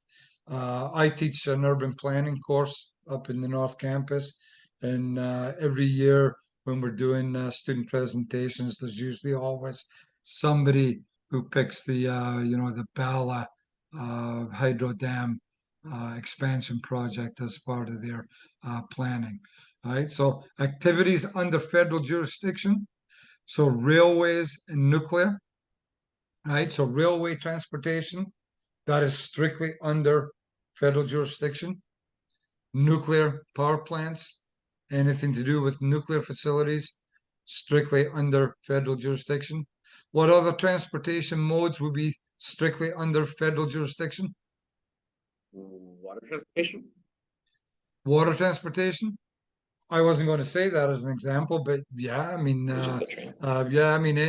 I teach an urban planning course up in the North Campus, and every year when we're doing student presentations, there's usually always somebody who picks the the Bala hydro dam expansion project as part of their planning. Right, so activities under federal jurisdiction. So railways and nuclear, right? So railway transportation, that is strictly under federal jurisdiction. Nuclear power plants, anything to do with nuclear facilities, strictly under federal jurisdiction. What other transportation modes would be strictly under federal jurisdiction? Water transportation? Water transportation? I wasn't going to say that as an example, but yeah, I mean, You just said trains. yeah, I mean,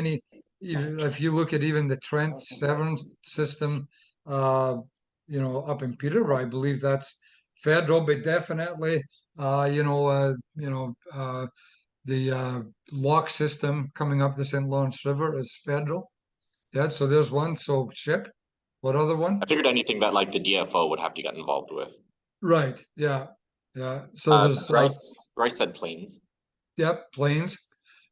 if you look at even the Trent Severn system, up in Peterborough, I believe that's federal, but definitely, the lock system coming up the St. Lawrence River is federal. Yeah, so there's one. So ship. What other one? I figured anything that like the DFO would have to get involved with. Right. Yeah. Yeah. So there's Bryce said planes. Yep, planes.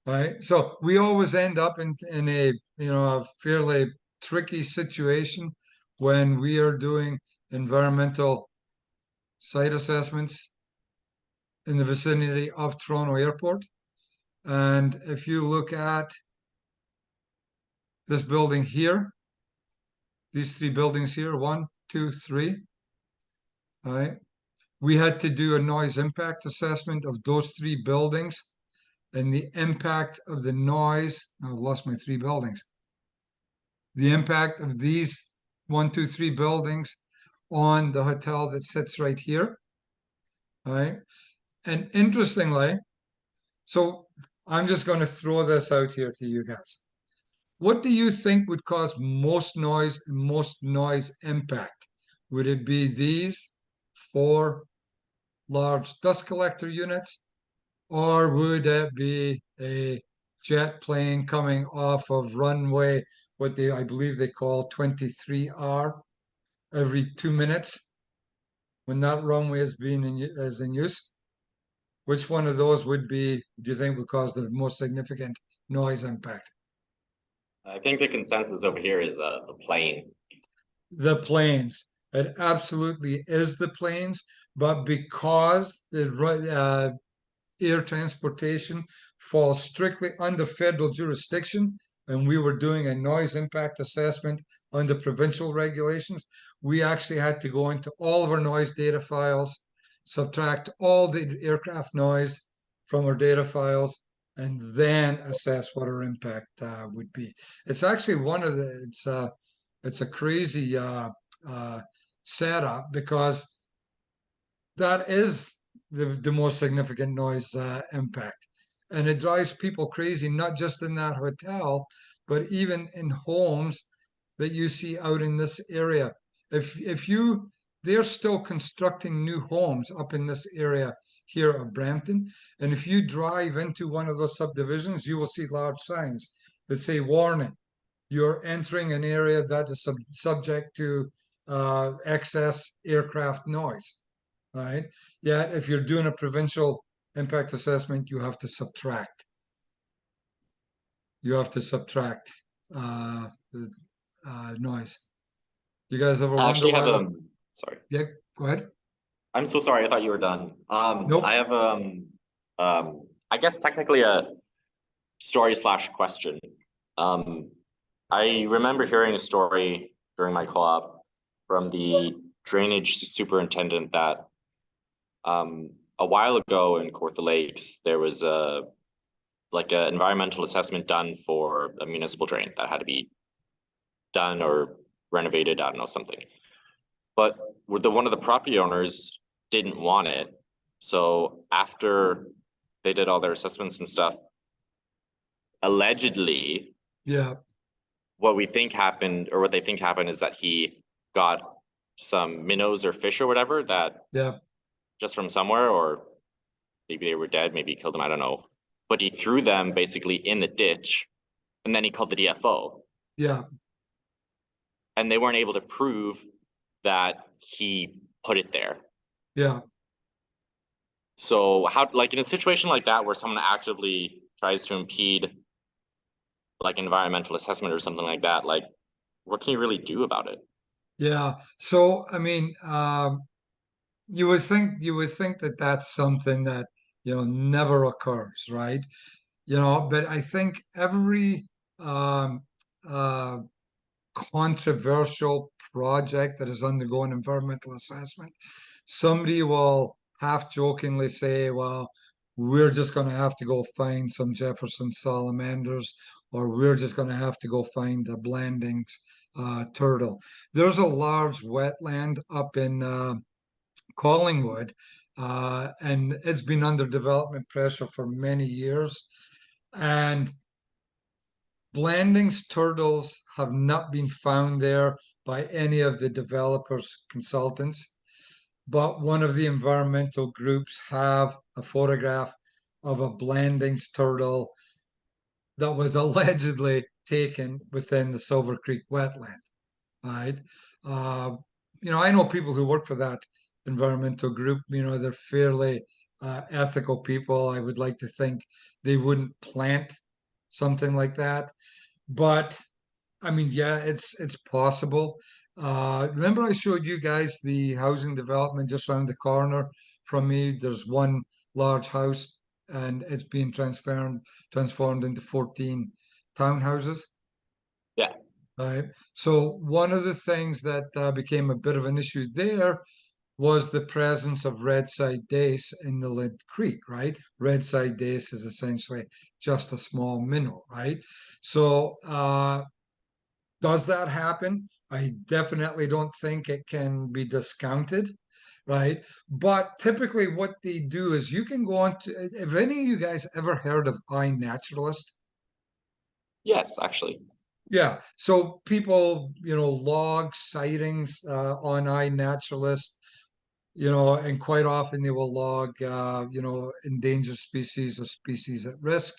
Right. So we always end up in a a fairly tricky situation when we are doing environmental site assessments in the vicinity of Toronto Airport. And if you look at this building here, these three buildings here, 1, 2, 3, right? We had to do a noise impact assessment of those three buildings and the impact of the noise. I've lost my three buildings. The impact of these 1, 2, 3 buildings on the hotel that sits right here, right? And interestingly, so I'm just going to throw this out here to you guys. What do you think would cause most noise and most noise impact? Would it be these 4 large dust collector units, or would it be a jet plane coming off of runway, what I believe they call 23R, every 2 minutes when that runway is in use? Which one of those do you think would cause the most significant noise impact? I think the consensus over here is the plane. The planes. It absolutely is the planes, but because the air transportation falls strictly under federal jurisdiction, and we were doing a noise impact assessment under provincial regulations, we actually had to go into all of our noise data files, subtract all the aircraft noise from our data files, and then assess what our impact would be. It's actually it's a crazy setup, because that is the most significant noise impact. And it drives people crazy, not just in that hotel, but even in homes that you see out in this area. They're still constructing new homes up in this area here of Brampton. And if you drive into one of those subdivisions, you will see large signs that say, warning, you're entering an area that is subject to excess aircraft noise. right? Yeah, if you're doing a provincial impact assessment, you have to subtract. You have to subtract the noise. You guys ever I wonder actually have why? sorry. Yeah, go ahead. I'm so sorry. I thought you were done. Nope. I have I guess technically a story / question. I remember hearing a story during my co-op from the drainage superintendent that a while ago in Kawartha Lakes there was a like an environmental assessment done for a municipal drain that had to be done or renovated. I don't know, something. But one of the property owners didn't want it. So after they did all their assessments and stuff, allegedly, Yeah, what we think happened or what they think happened is that he got some minnows or fish or whatever that yeah, just from somewhere, or maybe they were dead, maybe he killed them, I don't know. But he threw them basically in the ditch and then he called the DFO. yeah, And they weren't able to prove that he put it there. yeah. So how, like in a situation like that where someone actively tries to impede like environmental assessment or something like that, like what can you really do about it? Yeah. So, I mean, you would think that that's something that, never occurs, right? But I think every um, uh, controversial project that is undergoing environmental assessment, somebody will half jokingly say, well, we're just going to have to go find some Jefferson salamanders, or we're just going to have to go find a Blandings turtle. There's a large wetland up in Collingwood, and it's been under development pressure for many years. And Blandings turtles have not been found there by any of the developers' consultants, but one of the environmental groups have a photograph of a Blandings turtle that was allegedly taken within the Silver Creek wetland, right? Uh, I know people who work for that environmental group, they're fairly ethical people. I would like to think they wouldn't plant something like that. But I mean, yeah, it's possible. Remember I showed you guys the housing development just around the corner from me. There's one large house and it's being transformed into 14 townhouses. Yeah. Right. So one of the things that became a bit of an issue there was the presence of red-side dace in the Lid Creek, right? Red-side dace is essentially just a small minnow, right? So does that happen? I definitely don't think it can be discounted, right? But typically what they do is you can go on to, have any of you guys ever heard of iNaturalist? Yes, actually. Yeah, so people, log sightings on iNaturalist, and quite often they will log, endangered species or species at risk.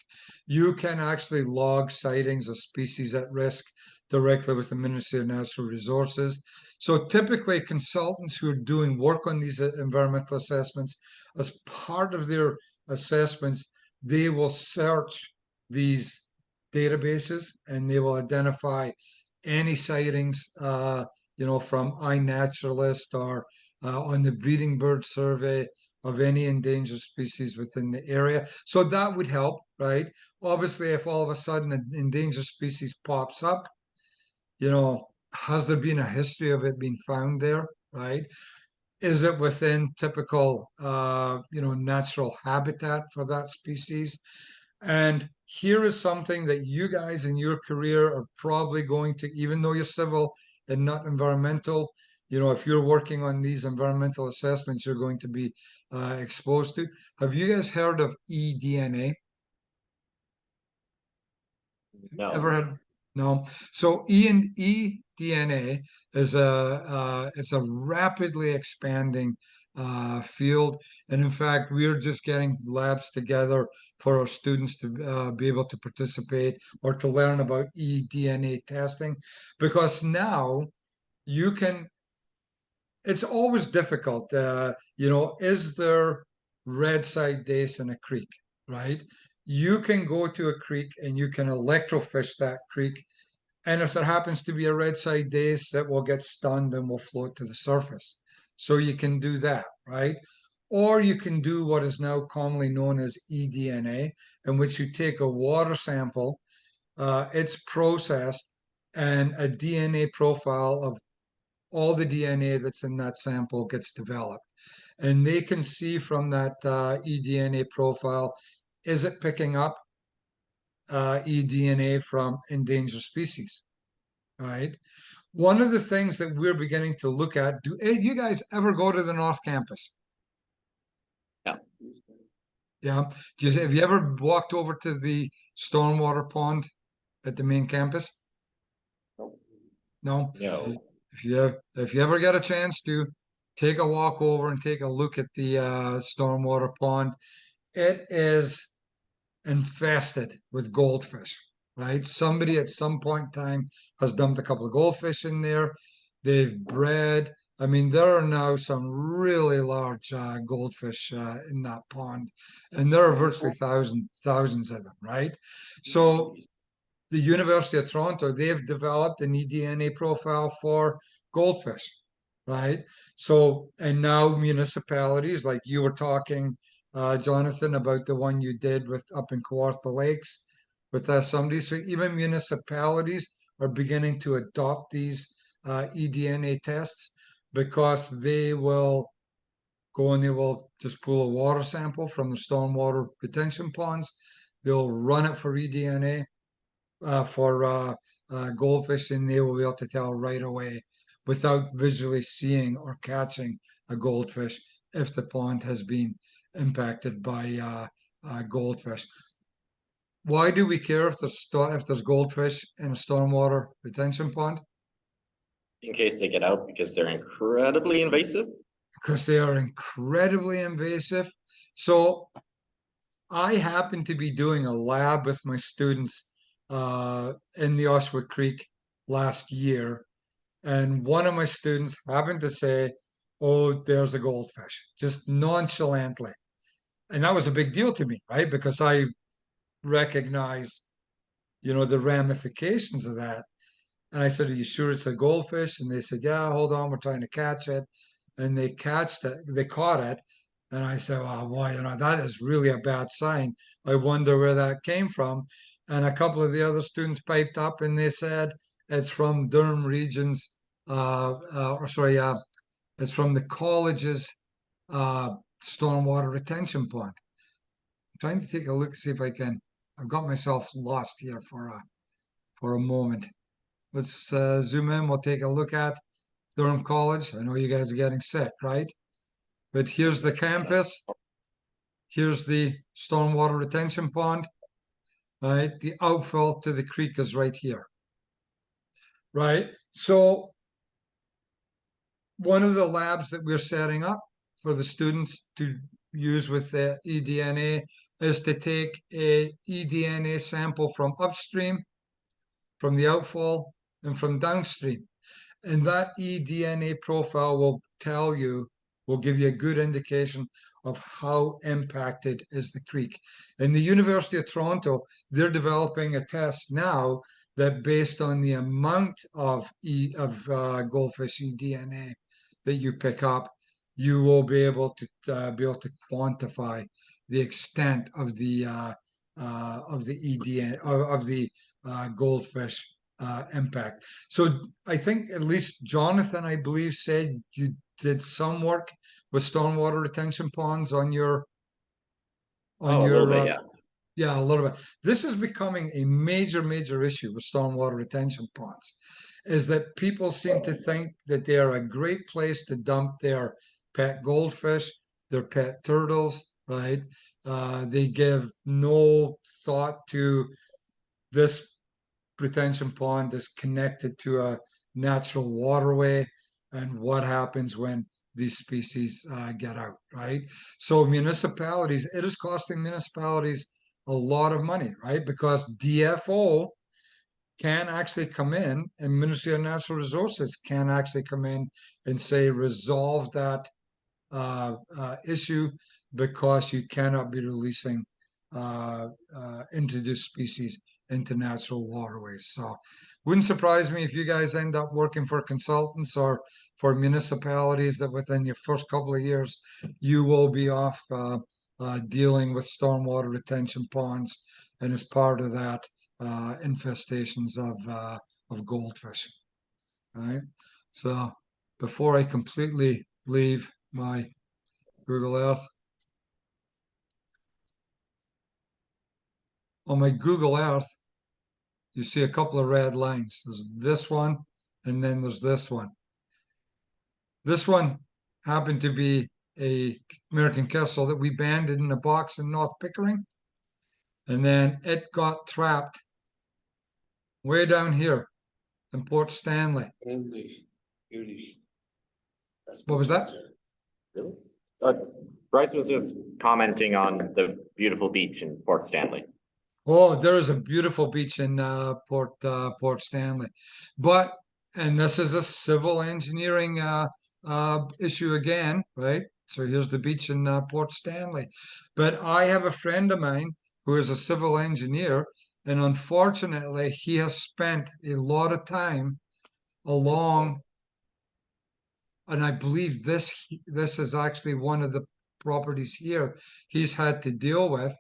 You can actually log sightings of species at risk directly with the Ministry of Natural Resources. So typically consultants who are doing work on these environmental assessments, as part of their assessments, they will search these databases and they will identify any sightings, from iNaturalist or on the breeding bird survey of any endangered species within the area. So that would help, right? Obviously, if all of a sudden an endangered species pops up, has there been a history of it being found there, right? Is it within typical, natural habitat for that species? And here is something that you guys in your career are probably going to, even though you're civil and not environmental, if you're working on these environmental assessments, you're going to be exposed to. Have you guys heard of eDNA? No. Ever heard? No. So eDNA is it's a rapidly expanding field, and in fact, we're just getting labs together for our students to be able to participate or to learn about eDNA testing, because now you can it's always difficult. You know, is there red side dace in a creek, right? You can go to a creek and you can electrofish that creek. And if there happens to be a red side dace, it will get stunned and will float to the surface. So you can do that, right? Or you can do what is now commonly known as eDNA, in which you take a water sample, it's processed, and a DNA profile of all the DNA that's in that sample gets developed. And they can see from that eDNA profile, is it picking up eDNA from endangered species, right? One of the things that we're beginning to look at, do you guys ever go to the North Campus? Yeah. Have you ever walked over to the stormwater pond at the main campus? No? No. If you ever get a chance to take a walk over and take a look at the stormwater pond, it is infested with goldfish, right? Somebody at some point in time has dumped a couple of goldfish in there. They've bred. I mean, there are now some really large goldfish in that pond, and there are virtually thousands of them, right? So the University of Toronto, they've developed an eDNA profile for goldfish, right? So, and now municipalities, like you were talking, Jonathan, about the one you did with up in Kawartha Lakes with somebody. So even municipalities are beginning to adopt these eDNA tests because they will go and they will just pull a water sample from the stormwater retention ponds. They'll run it for eDNA for goldfish, and they will be able to tell right away without visually seeing or catching a goldfish if the pond has been impacted by goldfish. Why do we care if there's goldfish in a stormwater retention pond? In case they get out because they're incredibly invasive. Because they are incredibly invasive. So I happen to be doing a lab with my students in the Oswego Creek last year, and one of my students happened to say, "Oh, there's a goldfish," just nonchalantly, and that was a big deal to me, right? Because I recognize, you know, the ramifications of that. And I said, "Are you sure it's a goldfish?" And they said, "Yeah, hold on, we're trying to catch it." And they caught it. And I said, "Oh boy, you know, that is really a bad sign. I wonder where that came from." And a couple of the other students piped up and they said, "It's from Durham Region's, it's from the college's stormwater retention pond." I'm trying to take a look, see if I can. I've got myself lost here for a moment. Let's zoom in. We'll take a look at Durham College. I know you guys are getting sick, right? But here's the campus. Here's the stormwater retention pond, right? The outfall to the creek is right here, right? So one of the labs that we're setting up for the students to use with the eDNA is to take a eDNA sample from upstream, from the outfall, and from downstream. And that eDNA profile will give you a good indication of how impacted is the creek. In the University of Toronto, they're developing a test now that based on the amount of goldfish eDNA that you pick up, you will be able to quantify the extent of the eDNA of the goldfish impact. So I think at least Jonathan, I believe, said you did some work with stormwater retention ponds on your A little bit, yeah, a little bit. This is becoming a major issue with stormwater retention ponds, is that people seem to think that they are a great place to dump their pet goldfish, their pet turtles, right? They give no thought to this retention pond is connected to a natural waterway and what happens when these species get out, right? So municipalities, it is costing municipalities a lot of money, right? Because DFO can actually come in, and Ministry of Natural Resources can actually come in and say, resolve that issue, because you cannot be releasing introduced species into natural waterways. So wouldn't surprise me if you guys end up working for consultants or for municipalities, that within your first couple of years, you will be off dealing with stormwater retention ponds, and as part of that, infestations of goldfish. All right. So before I completely leave my Google Earth, on my Google Earth, you see a couple of red lines. There's this one, and then there's this one. This one happened to be a American Kessel that we banded in a box in North Pickering. And then it got trapped way down here in Port Stanley. What was that? Really? Bryce was just commenting on the beautiful beach in Port Stanley. Oh, there is a beautiful beach in Port Stanley, and this is a civil engineering issue again, right? So here's the beach in Port Stanley, but I have a friend of mine who is a civil engineer, and unfortunately, he has spent a lot of time along, and I believe this is actually one of the properties here he's had to deal with,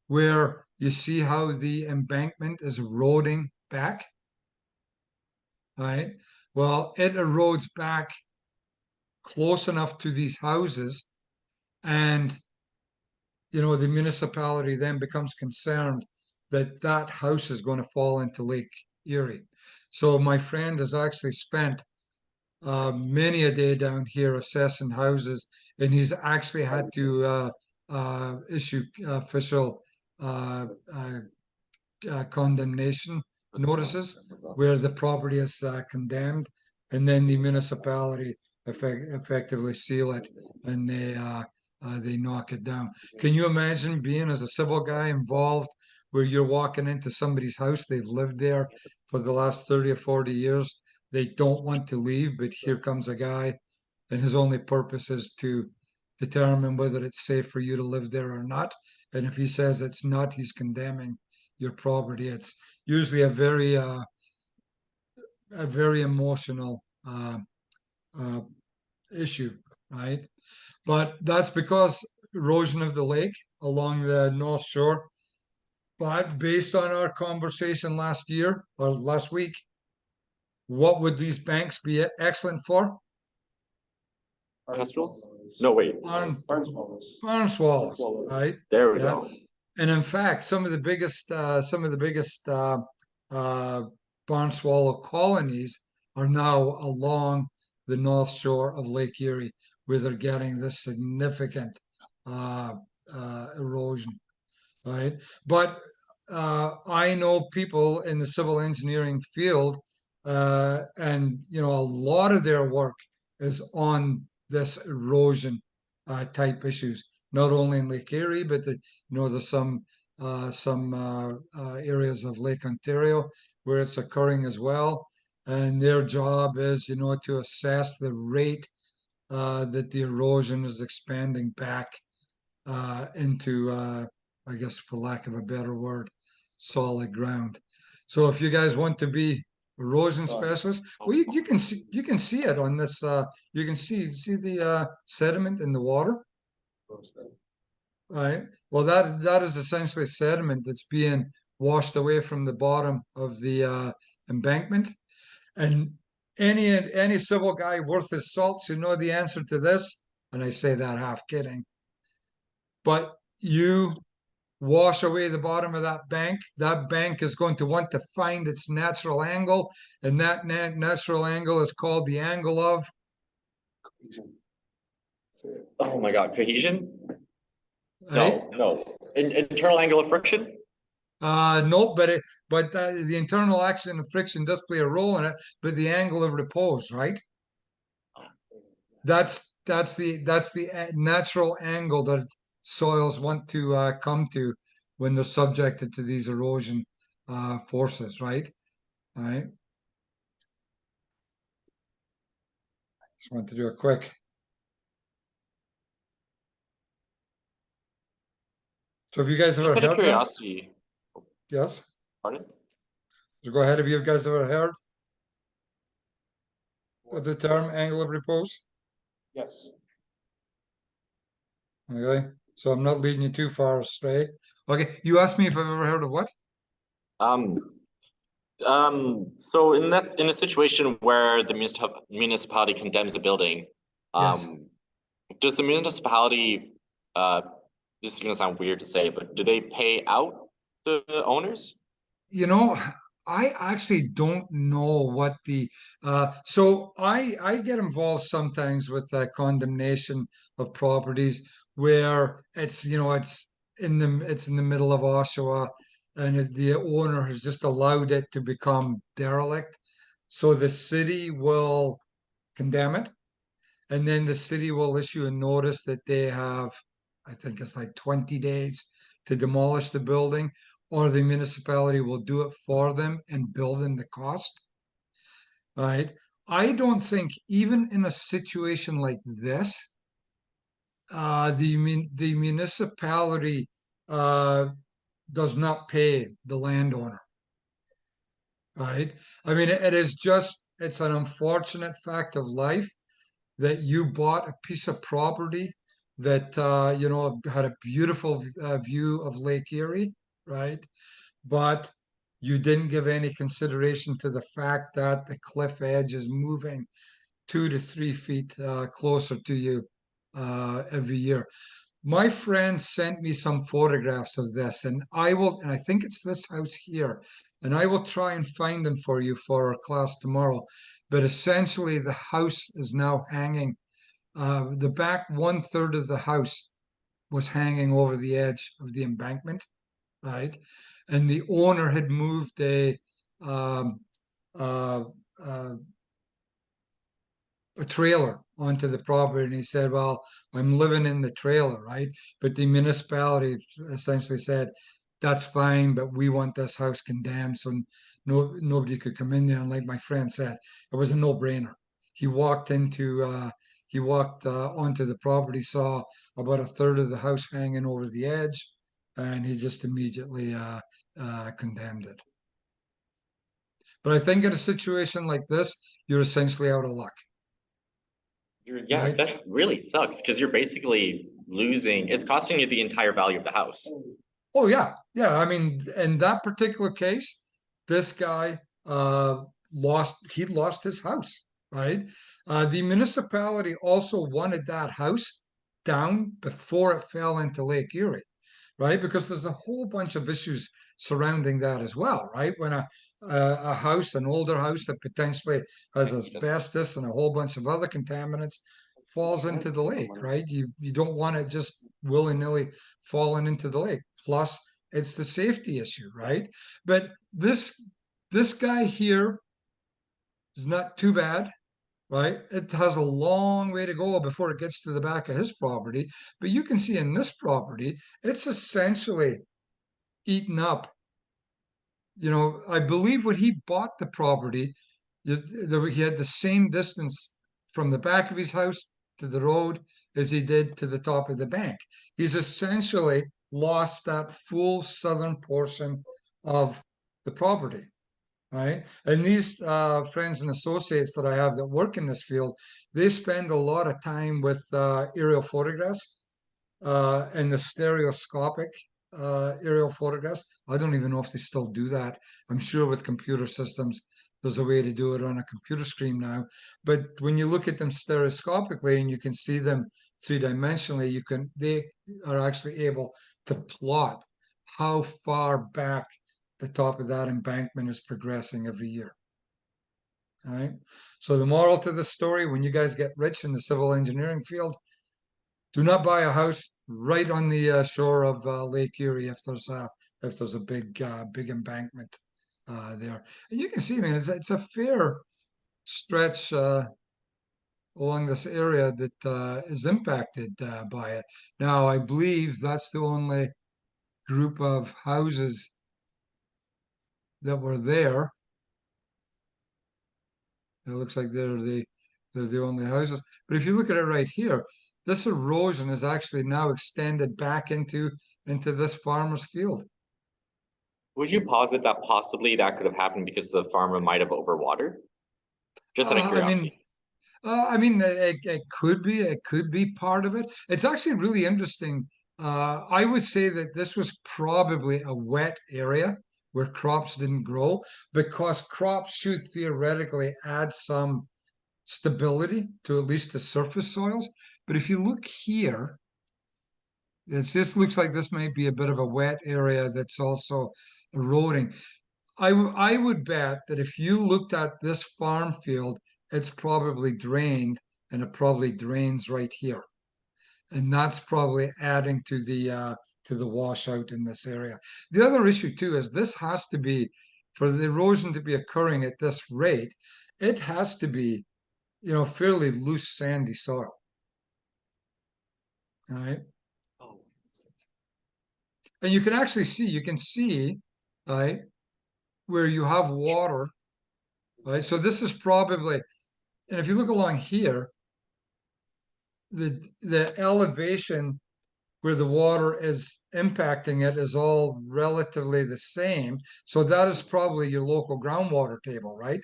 where you see how the embankment is eroding back, right? Well, it erodes back close enough to these houses, and the municipality then becomes concerned that that house is going to fall into Lake Erie. So my friend has actually spent many a day down here assessing houses, and he's actually had to issue official condemnation notices where the property is condemned, and then the municipality effectively seal it, and they knock it down. Can you imagine being, as a civil guy, involved where you're walking into somebody's house, they've lived there for the last 30 or 40 years, they don't want to leave, but here comes a guy, and his only purpose is to determine whether it's safe for you to live there or not. And if he says it's not, he's condemning your property. It's usually a very emotional issue, right? But that's because erosion of the lake along the North Shore. But based on our conversation last year or last week, what would these banks be excellent for? Kestrels? No, wait. Barn Barn swallows, right? There we Yeah. go. And in fact, some of the biggest barn swallow colonies are now along the North Shore of Lake Erie, where they're getting this significant erosion, right? But I know people in the civil engineering field, and a lot of their work is on this erosion type issues, not only in Lake Erie, but there's some areas of Lake Ontario where it's occurring as well. And their job is, to assess the rate that the erosion is expanding back into, I guess, for lack of a better word, solid ground. So if you guys want to be erosion specialists, well, you can see it on this. You can see the sediment in the water. Right. Well, that is essentially sediment that's being washed away from the bottom of the embankment. And any civil guy worth his salt should know the answer to this. And I say that half kidding. But you wash away the bottom of that bank is going to want to find its natural angle, and that natural angle is called the angle of. Oh my God, cohesion? Right? No. Internal angle of friction? No, but the internal action of friction does play a role in it, but the angle of repose, right? That's the natural angle that soils want to come to when they're subjected to these erosion forces, right? All right. Just want to do a quick. So have you guys Just ever out of heard that? curiosity, Yes? pardon? So go ahead. Have you guys ever heard of the term angle of repose? Yes. Okay. So I'm not leading you too far astray. Okay. You asked me if I've ever heard of what? Um, so in a situation where the municipality condemns a building, Yes. does the municipality, this is gonna sound weird to say, but do they pay out the owners? You know, I actually don't know what the so I get involved sometimes with condemnation of properties where it's it's in the middle of Oshawa and the owner has just allowed it to become derelict. So the city will condemn it, and then the city will issue a notice that they have, I think it's like 20 days to demolish the building, or the municipality will do it for them and bill them the cost. Right? I don't think even in a situation like this, the municipality does not pay the landowner. Right? I mean, it is just it's an unfortunate fact of life that you bought a piece of property that had a beautiful view of Lake Erie, right? But you didn't give any consideration to the fact that the cliff edge is moving 2 to 3 feet closer to you every year. My friend sent me some photographs of this, and I think it's this house here, and I will try and find them for you for our class tomorrow. But essentially, the house is now hanging. The back 1/3 of the house was hanging over the edge of the embankment, right? And the owner had moved um, uh, uh, a trailer onto the property, and he said, "Well, I'm living in the trailer, right?" But the municipality essentially said, "That's fine, but we want this house condemned, so nobody could come in there." And like my friend said, it was a no-brainer. He walked onto the property, saw about 1/3 of the house hanging over the edge, and he just immediately condemned it. But I think in a situation like this, you're essentially out of luck. Yeah, Right. that really sucks because you're basically losing, it's costing you the entire value of the house. Oh yeah, yeah. I mean, in that particular case, this guy lost his house, right? The municipality also wanted that house down before it fell into Lake Erie, right? Because there's a whole bunch of issues surrounding that as well, right? When a house, an older house that potentially has asbestos and a whole bunch of other contaminants falls into the lake, right? You don't want it just willy-nilly falling into the lake. Plus, it's the safety issue, right? But this guy here is not too bad, right? It has a long way to go before it gets to the back of his property. But you can see in this property, it's essentially eaten up. I believe when he bought the property, he had the same distance from the back of his house to the road as he did to the top of the bank. He's essentially lost that full southern portion of the property, right? And these friends and associates that I have that work in this field, they spend a lot of time with aerial photographs and the stereoscopic aerial photographs. I don't even know if they still do that. I'm sure with computer systems, there's a way to do it on a computer screen now. But when you look at them stereoscopically and you can see them three-dimensionally, they are actually able to plot how far back the top of that embankment is progressing every year. All right. So the moral to the story, when you guys get rich in the civil engineering field, do not buy a house right on the shore of Lake Erie if there's a big embankment there. And you can see, man, it's a fair stretch along this area that is impacted by it. Now, I believe that's the only group of houses that were there. It looks like they're the only houses. But if you look at it right here, this erosion is actually now extended back into this farmer's field. Would you posit that possibly that could have happened because the farmer might have overwatered? Just out of I mean, curiosity. it could be part of it. It's actually really interesting. I would say that this was probably a wet area where crops didn't grow, because crops should theoretically add some stability to at least the surface soils. But if you look here, this looks like this might be a bit of a wet area that's also eroding. I would bet that if you looked at this farm field, it's probably drained, and it probably drains right here. And that's probably adding to the washout in this area. The other issue too is this has to be, for the erosion to be occurring at this rate, it has to be, fairly loose sandy soil. All right. Oh, And you can see, right, where you have water, right? So this is probably, and if you look along here, the elevation where the water is impacting it is all relatively the same. So that is probably your local groundwater table, right?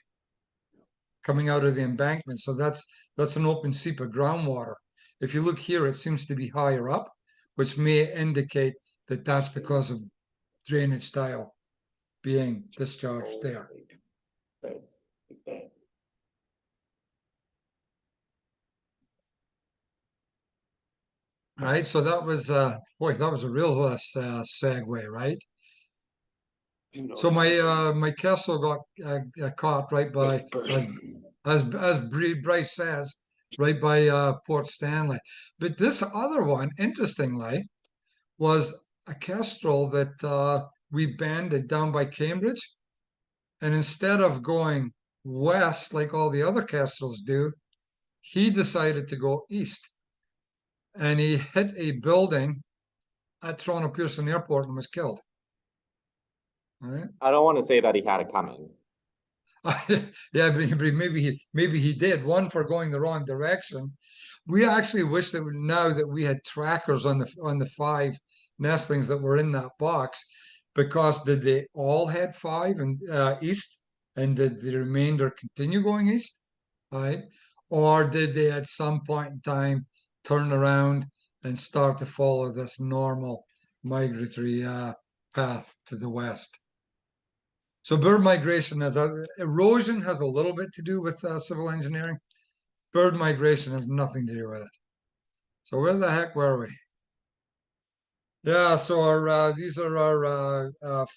Coming out of the embankment. So that's an open seep of groundwater. If you look here, it seems to be higher up, which may indicate that that's because of drainage tile being discharged there. Right, so that was boy, that was a real segue, right? So my castle got caught right by, as Bryce says, right by Port Stanley. But this other one, interestingly, was a kestrel that we banded down by Cambridge, and instead of going west like all the other kestrels do, he decided to go east, and he hit a building at Toronto Pearson Airport and was killed. All right. I don't want to say that he had it coming. Yeah, but maybe he did. One, for going the wrong direction. We actually wish that now that we had trackers on the 5 nestlings that were in that box, because did they all head 5 and east, and did the remainder continue going east, right? Or did they at some point in time turn around and start to follow this normal migratory path to the west? So bird migration erosion has a little bit to do with civil engineering. Bird migration has nothing to do with it. So where the heck were we? Yeah, so these are our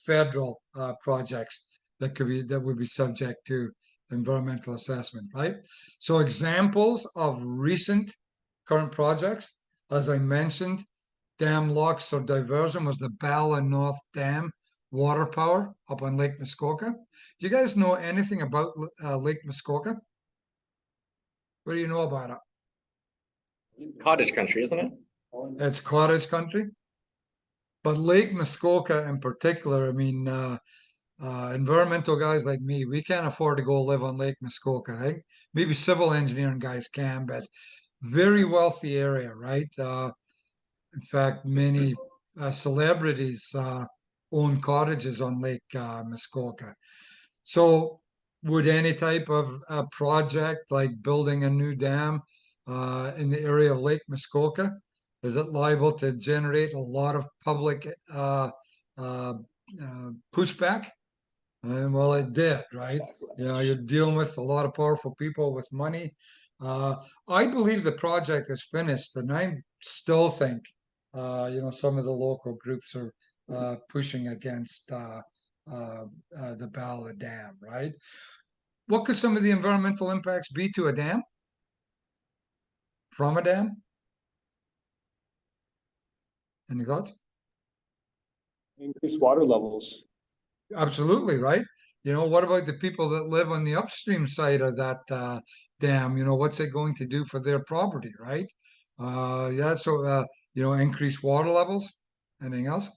federal projects that would be subject to environmental assessment, right? So examples of recent current projects, as I mentioned, dam locks or diversion was the Bala North Dam water power up on Lake Muskoka. Do you guys know anything about Lake Muskoka? What do you know about it? It's cottage country, isn't it? It's cottage country. But Lake Muskoka in particular, I mean, environmental guys like me, we can't afford to go live on Lake Muskoka. Eh? Maybe civil engineering guys can, but very wealthy area, right? In fact, many celebrities own cottages on Lake Muskoka. So would any type of project like building a new dam in the area of Lake Muskoka, is it liable to generate a lot of public pushback? Well, it did, right? You're dealing with a lot of powerful people with money. I believe the project is finished, and I still think, some of the local groups are pushing against the Bala Dam, right? What could some of the environmental impacts be to a dam? From a dam? Any thoughts? Increased water levels. Absolutely, right? What about the people that live on the upstream side of that dam? What's it going to do for their property, right? Yeah, so increased water levels. Anything else?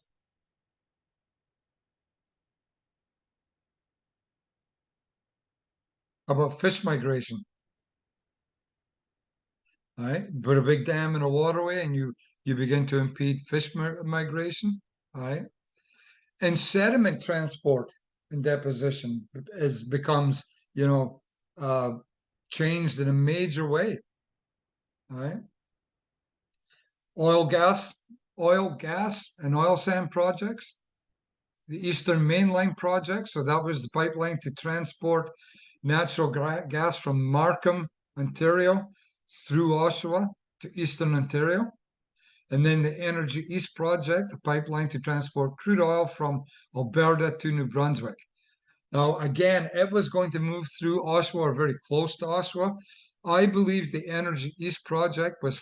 How about fish migration? All right, put a big dam in a waterway and you begin to impede fish migration. All right, and sediment transport and deposition becomes, you know, changed in a major way. All right, oil, gas, and oil sand projects. The Eastern Mainline project, so that was the pipeline to transport natural gas from Markham, Ontario, through Oshawa to Eastern Ontario. And then the Energy East project, a pipeline to transport crude oil from Alberta to New Brunswick. Now, again, it was going to move through Oshawa or very close to Oshawa. I believe the Energy East project was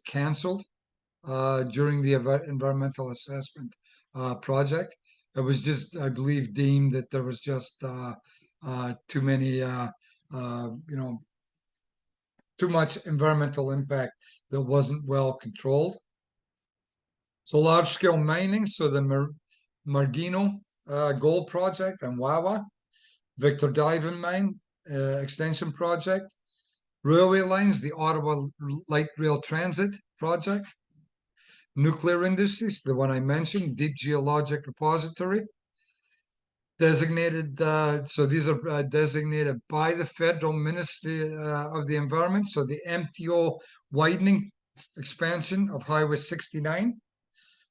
canceled during the environmental assessment project. It was just, I believe, deemed that there was just too many, too much environmental impact that wasn't well controlled. So large scale mining, so the Margino gold project and Wawa, Victor Diamond Mine extension project, railway lines, the Ottawa Light Rail Transit project, nuclear industries, the one I mentioned, deep geologic repository, designated, so these are designated by the Federal Ministry of the Environment. So the MTO widening expansion of Highway 69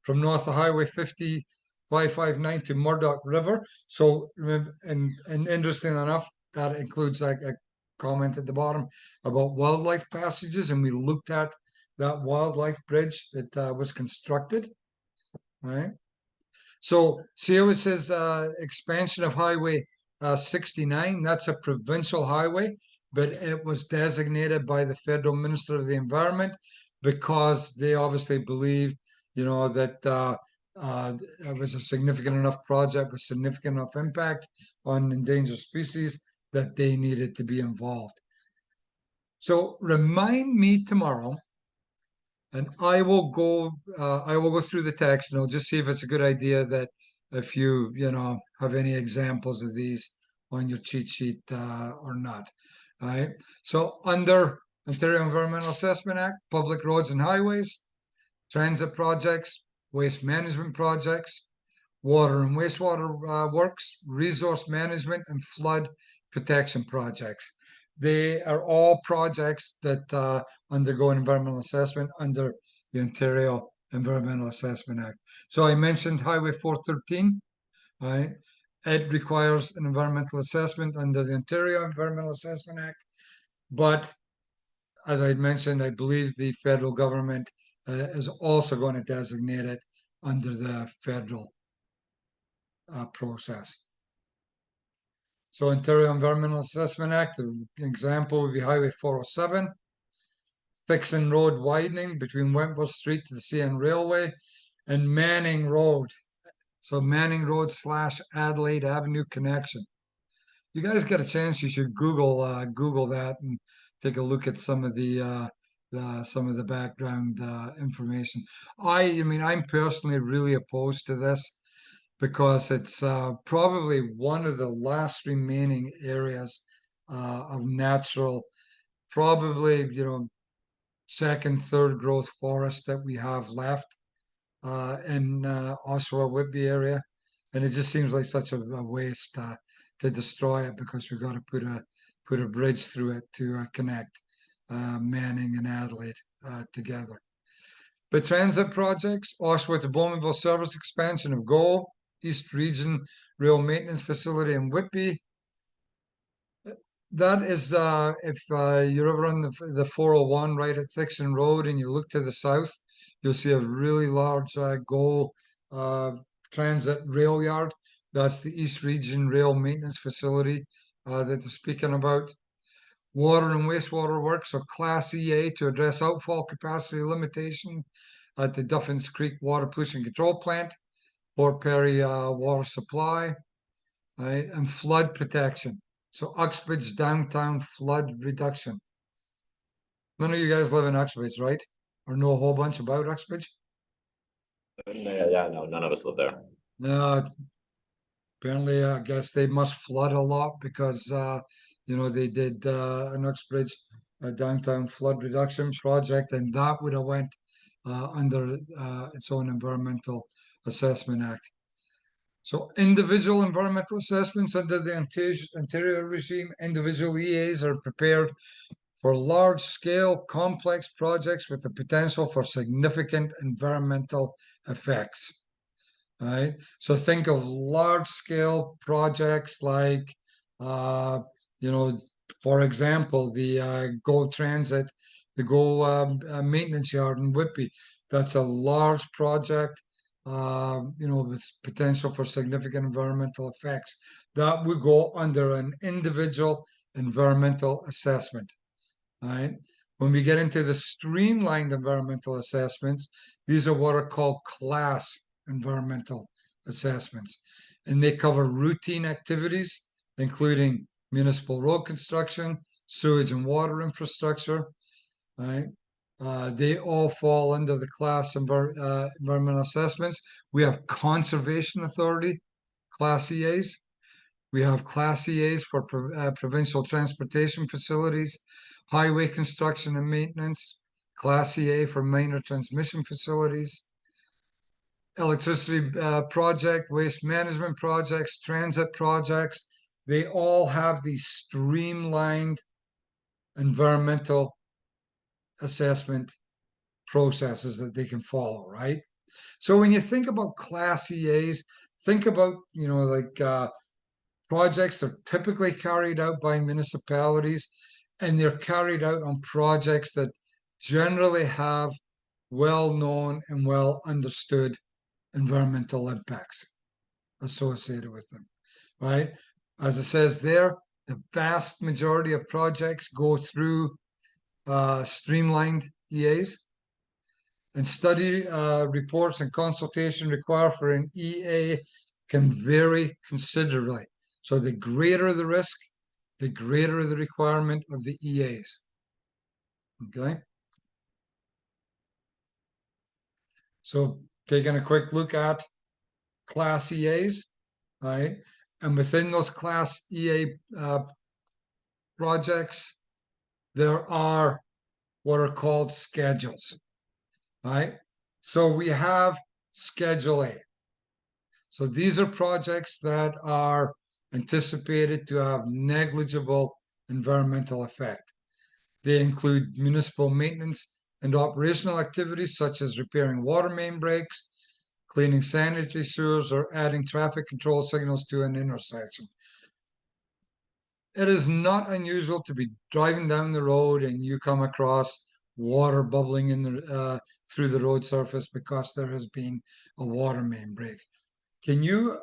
from north of Highway 559 to Murdoch River. So, and interesting enough, that includes like a comment at the bottom about wildlife passages, and we looked at that wildlife bridge that was constructed, right? So see how it says expansion of Highway 69, that's a provincial highway, but it was designated by the Federal Minister of the Environment because they obviously believed, you know, that it was a significant enough project with significant enough impact on endangered species that they needed to be involved. So remind me tomorrow, and I will go through the text and I'll just see if it's a good idea that if you know, have any examples of these on your cheat sheet or not. All right. So under Ontario Environmental Assessment Act, public roads and highways, transit projects, waste management projects, water and wastewater works, resource management, and flood protection projects. They are all projects that undergo an environmental assessment under the Ontario Environmental Assessment Act. So I mentioned Highway 413, right? It requires an environmental assessment under the Ontario Environmental Assessment Act. But as I mentioned, I believe the federal government is also going to designate it under the federal process. So Ontario Environmental Assessment Act, an example would be Highway 407, fixing road widening between Wentworth Street to the CN Railway, and Manning Road. So Manning Road / Adelaide Avenue connection. You guys get a chance, you should Google that and take a look at some of the background information. I mean, I'm personally really opposed to this because it's probably one of the last remaining areas of natural, probably, you know, second, third growth forest that we have left in Oshawa Whitby area. And it just seems like such a waste to destroy it because we've got to put a bridge through it to connect Manning and Adelaide together. But transit projects, Oshawa to Bowmanville service expansion of GO, East Region Rail Maintenance Facility in Whitby. That is, if you're over on the 401 right at Thixon Road and you look to the south, you'll see a really large GO transit rail yard. That's the East Region Rail Maintenance Facility that they're speaking about. Water and wastewater works, so Class EA to address outfall capacity limitation at the Duffins Creek Water Pollution Control Plant, Port Perry water supply, right, and flood protection. So Uxbridge downtown flood reduction. None of you guys live in Uxbridge, right? Or know a whole bunch about Uxbridge? Yeah, no, none of us live there. No. Apparently, I guess they must flood a lot because they did an Uxbridge downtown flood reduction project, and that would have went under its own Environmental Assessment Act. So individual environmental assessments under the Ontario regime, individual EAs are prepared for large-scale complex projects with the potential for significant environmental effects. All right, so think of large-scale projects like, for example, the GO Transit, the GO maintenance yard in Whitby. That's a large project, with potential for significant environmental effects. That would go under an individual environmental assessment. All right. When we get into the streamlined environmental assessments, these are what are called class environmental assessments, and they cover routine activities, including municipal road construction, sewage and water infrastructure. Right? They all fall under the class environmental assessments. We have Conservation Authority, Class EAs. We have Class EAs for provincial transportation facilities, highway construction and maintenance, Class EA for minor transmission facilities, electricity project, waste management projects, transit projects. They all have these streamlined environmental assessment processes that they can follow, right? So when you think about Class EAs, think about, projects are typically carried out by municipalities, and they're carried out on projects that generally have well-known and well-understood environmental impacts associated with them, right? As it says there, the vast majority of projects go through streamlined EAs, and study reports and consultation required for an EA can vary considerably. So the greater the risk, the greater the requirement of the EAs. Okay. So taking a quick look at Class EAs, right? And within those Class EA projects, there are what are called schedules, right? So we have Schedule A. So these are projects that are anticipated to have negligible environmental effect. They include municipal maintenance and operational activities such as repairing water main breaks, cleaning sanitary sewers, or adding traffic control signals to an intersection. It is not unusual to be driving down the road and you come across water bubbling in the through the road surface because there has been a water main break. Can you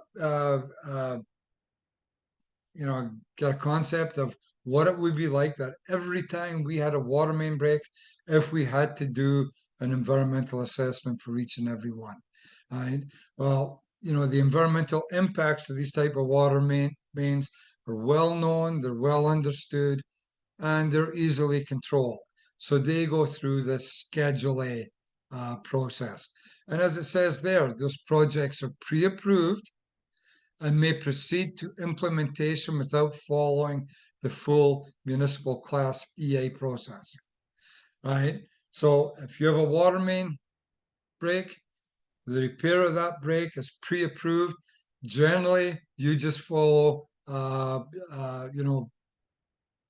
get a concept of what it would be like that every time we had a water main break, if we had to do an environmental assessment for each and every one? Right? Well, the environmental impacts of these type of water mains are well known, they're well understood, and they're easily controlled. So they go through the Schedule A process. And as it says there, those projects are pre-approved and may proceed to implementation without following the full municipal Class EA process. Right? So if you have a water main break, the repair of that break is pre-approved. Generally, you just follow,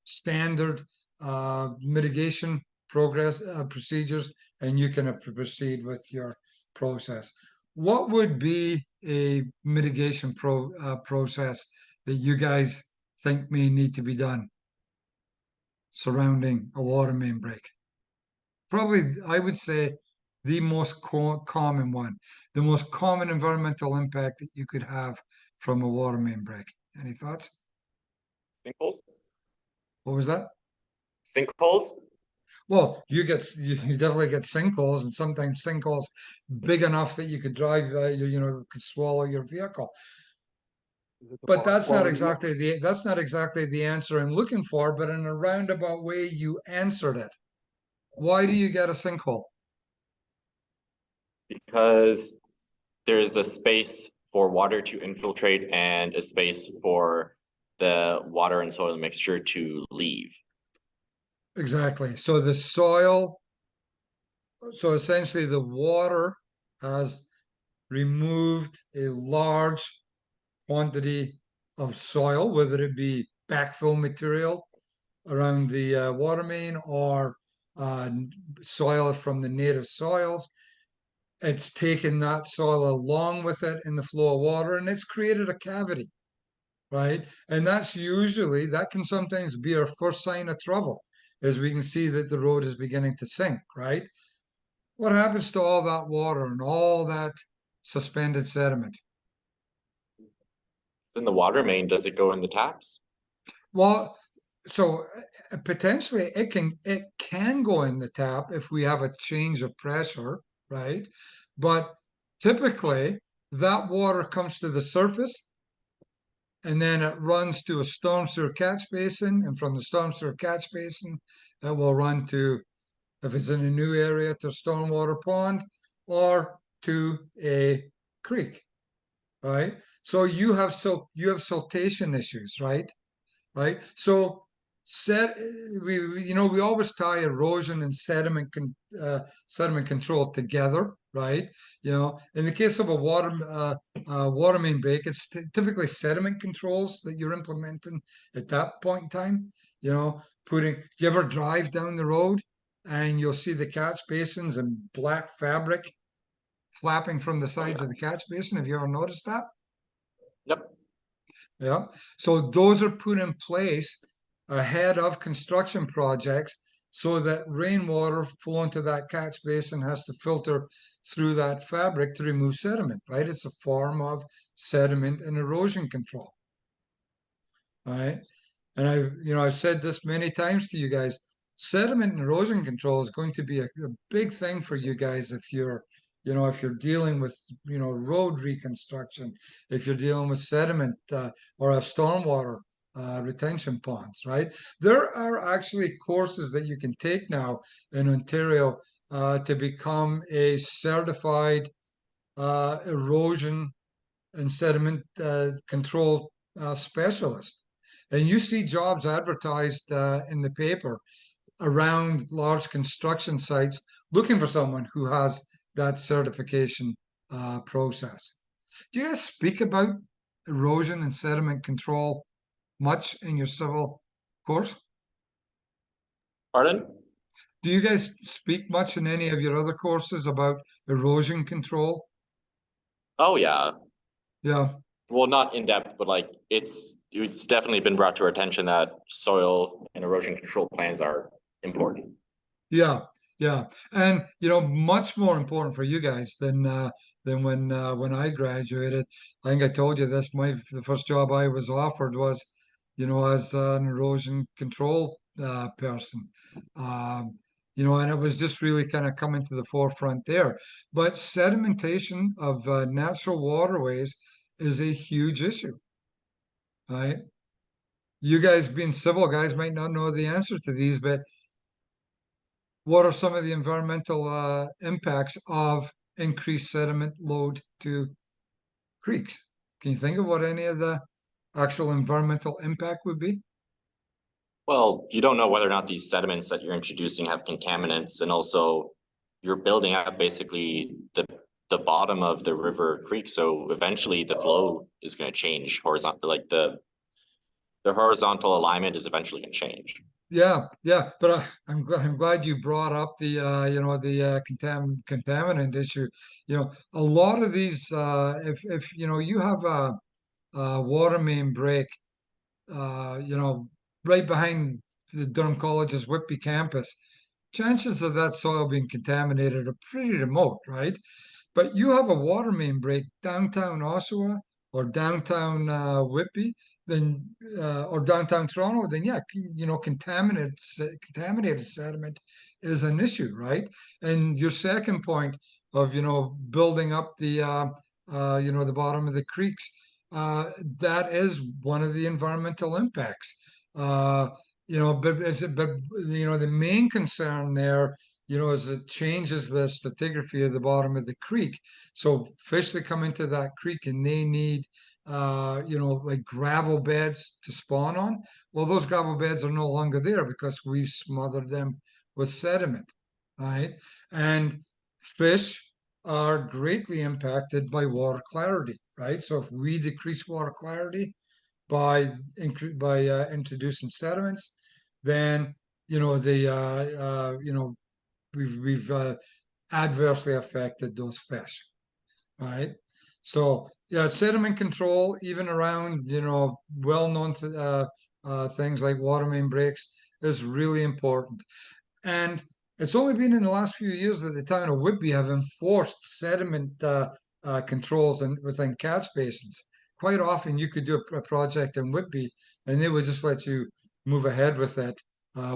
standard mitigation procedures, and you can proceed with your process. What would be a mitigation process that you guys think may need to be done surrounding a water main break? Probably, I would say, the most common one, the most common environmental impact that you could have from a water main break. Any thoughts? Sinkholes? What was that? Sinkholes? Well, you definitely get sinkholes, and sometimes sinkholes big enough that you could drive, could swallow your vehicle. But that's not exactly the answer I'm looking for. But in a roundabout way, you answered it. Why do you get a sinkhole? Because there's a space for water to infiltrate and a space for the water and soil mixture to leave. Exactly. So the soil, so essentially the water has removed a large quantity of soil, whether it be backfill material around the water main or soil from the native soils. It's taken that soil along with it in the flow of water and it's created a cavity, right? And that's usually, that can sometimes be our first sign of trouble, as we can see that the road is beginning to sink, right? What happens to all that water and all that suspended sediment? It's in the water main. Does it go in the taps? Well, so potentially it can go in the tap if we have a change of pressure, right? But typically that water comes to the surface and then it runs to a storm sewer catch basin, and from the storm sewer catch basin, it will run to, if it's in a new area, to stormwater pond or to a creek, right? So you have siltation issues, right? Right? So we always tie erosion and sediment control together, right? In the case of a water main break, it's typically sediment controls that you're implementing at that point in time. Do you ever drive down the road and you'll see the catch basins and black fabric flapping from the sides of the catch basin? Have you ever noticed that? Yep. Yeah, so those are put in place ahead of construction projects so that rainwater flowing to that catch basin has to filter through that fabric to remove sediment, right? It's a form of sediment and erosion control, right? And I've said this many times to you guys, sediment and erosion control is going to be a big thing for you guys if you're dealing with, road reconstruction, if you're dealing with sediment or a stormwater retention ponds, right? There are actually courses that you can take now in Ontario to become a certified erosion and sediment control specialist. And you see jobs advertised in the paper around large construction sites looking for someone who has that certification process. Do you guys speak about erosion and sediment control much in your civil course? Pardon? Do you guys speak much in any of your other courses about erosion control? Oh yeah. Yeah. Well, not in depth, but like it's definitely been brought to our attention that soil and erosion control plans are important. Yeah, yeah, and much more important for you guys than when I graduated. I think I told you this. The first job I was offered was, as an erosion control person. And it was just really kind of coming to the forefront there. But sedimentation of natural waterways is a huge issue, right? You guys being civil guys might not know the answer to these, but what are some of the environmental impacts of increased sediment load to creeks? Can you think of what any of the actual environmental impact would be? Well, you don't know whether or not these sediments that you're introducing have contaminants, and also you're building up basically the bottom of the river creek. So eventually the flow is going to change horizontal, like the horizontal alignment is eventually going to change. Yeah, yeah, but I'm glad you brought up the the contaminant issue. A lot of these, if you have a water main break, right behind the Durham College's Whitby campus, chances of that soil being contaminated are pretty remote, right? But you have a water main break downtown Oshawa or downtown Whitby, then or downtown Toronto, then yeah, contaminated sediment is an issue, right? And your second point of building up the the bottom of the creeks, that is one of the environmental impacts. But the main concern there is it changes the stratigraphy of the bottom of the creek. So fish that come into that creek and they need like gravel beds to spawn on. Well, those gravel beds are no longer there because we've smothered them with sediment, right? And fish are greatly impacted by water clarity, right? So if we decrease water clarity by introducing sediments, then we've adversely affected those fish, right? So yeah, sediment control, even around well-known things like water main breaks, is really important. And it's only been in the last few years that the town of Whitby have enforced sediment controls within catch basins. Quite often, you could do a project in Whitby, and they would just let you move ahead with it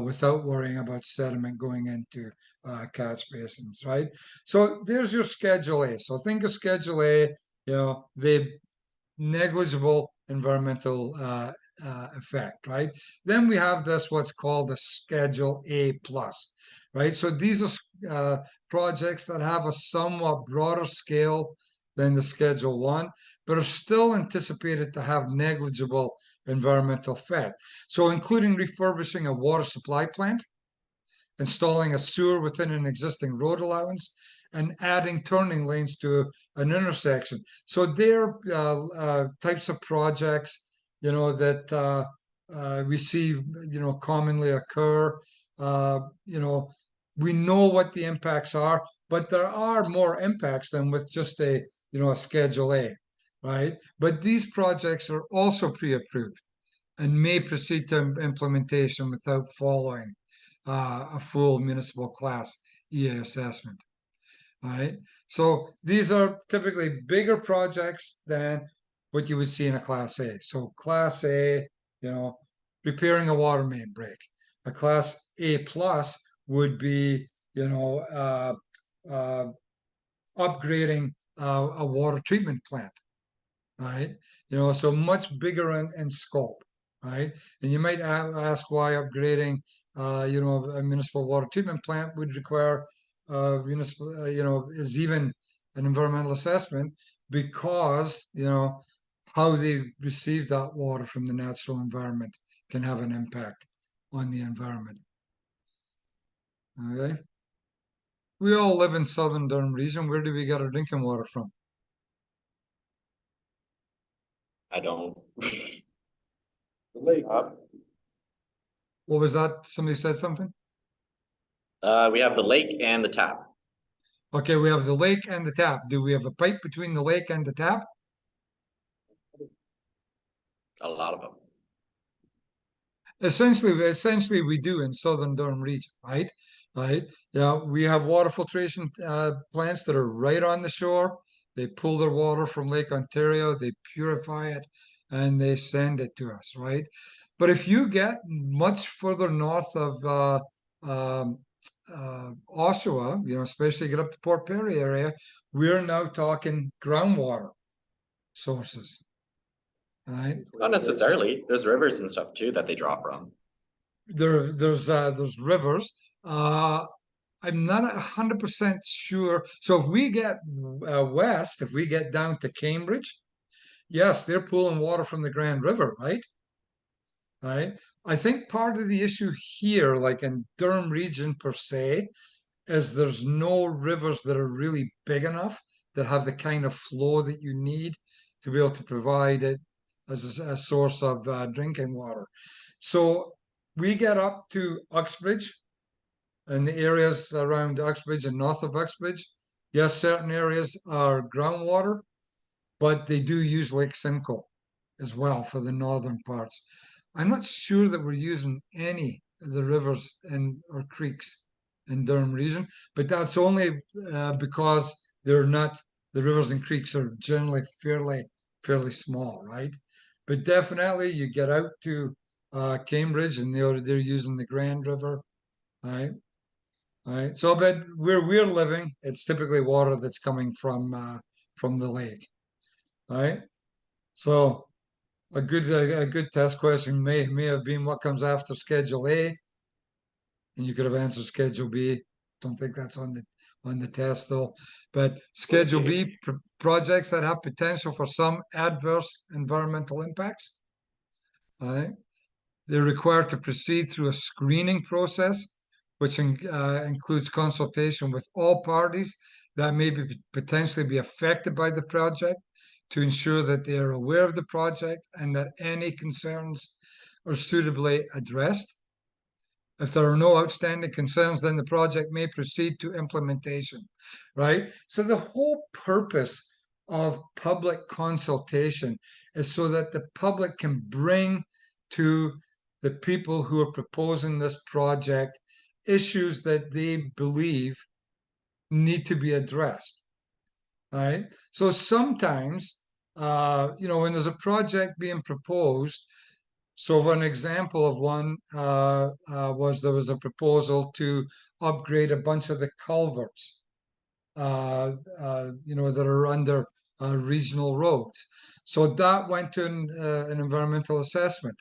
without worrying about sediment going into catch basins, right? So there's your Schedule A. So think of Schedule A, the negligible environmental effect, right? Then we have this what's called a Schedule A plus, right? So these are projects that have a somewhat broader scale than the Schedule 1, but are still anticipated to have negligible environmental effect. So including refurbishing a water supply plant, installing a sewer within an existing road allowance, and adding turning lanes to an intersection. So they're types of projects, that we see, commonly occur. We know what the impacts are, but there are more impacts than with just a Schedule A, right? But these projects are also pre-approved and may proceed to implementation without following a full municipal class EA assessment. All right. So these are typically bigger projects than what you would see in a Class A. So Class A, repairing a water main break. A Class A plus would be, upgrading a water treatment plant, right? So much bigger in scope, right? And you might ask why upgrading, a municipal water treatment plant would require municipal, is even an environmental assessment because, how they receive that water from the natural environment can have an impact on the environment. Okay. We all live in Southern Durham region. Where do we get our drinking water from? I don't. The lake. What was that? Somebody said something? We have the lake and the tap. Okay, we have the lake and the tap. Do we have a pipe between the lake and the tap? A lot of them. Essentially, we do in Southern Durham region, right? Right. Yeah, we have water filtration plants that are right on the shore. They pull their water from Lake Ontario, they purify it, and they send it to us, right? But if you get much further north of Oshawa, especially get up to Port Perry area, we're now talking groundwater sources, right? Not necessarily. There's rivers and stuff too that they draw from. There's rivers. I'm not 100% sure. So if we get west, if we get down to Cambridge, yes, they're pulling water from the Grand River, right? Right. I think part of the issue here, like in Durham region per se, is there's no rivers that are really big enough that have the kind of flow that you need to be able to provide it as a source of drinking water. So we get up to Uxbridge and the areas around Uxbridge and north of Uxbridge. Yes, certain areas are groundwater, but they do use Lake Simcoe as well for the northern parts. I'm not sure that we're using any of the rivers or creeks in Durham region, but that's only because they're not, the rivers and creeks are generally fairly small, right? But definitely you get out to Cambridge and they're using the Grand River, right? Right. So, but where we're living, it's typically water that's coming from the lake, right? So, a good test question may have been what comes after Schedule A, and you could have answered Schedule B. Don't think that's on the test though. But Schedule B, projects that have potential for some adverse environmental impacts. All right. They're required to proceed through a screening process, which includes consultation with all parties that may potentially be affected by the project to ensure that they are aware of the project and that any concerns are suitably addressed. If there are no outstanding concerns, then the project may proceed to implementation, right? So the whole purpose of public consultation is so that the public can bring to the people who are proposing this project issues that they believe need to be addressed, right? So sometimes, when there's a project being proposed, so an example of one there was a proposal to upgrade a bunch of the culverts, that are under regional roads. So that went to an environmental assessment.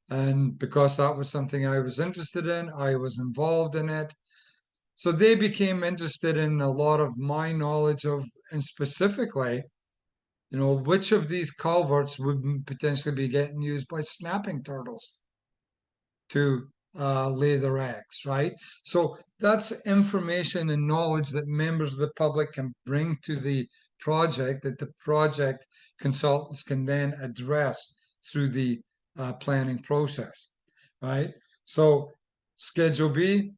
And because that was something I was interested in, I was involved in it. So they became interested in a lot of my knowledge of, and specifically, which of these culverts would potentially be getting used by snapping turtles to lay their eggs, right? So that's information and knowledge that members of the public can bring to the project that the project consultants can then address through the planning process, right? So Schedule B,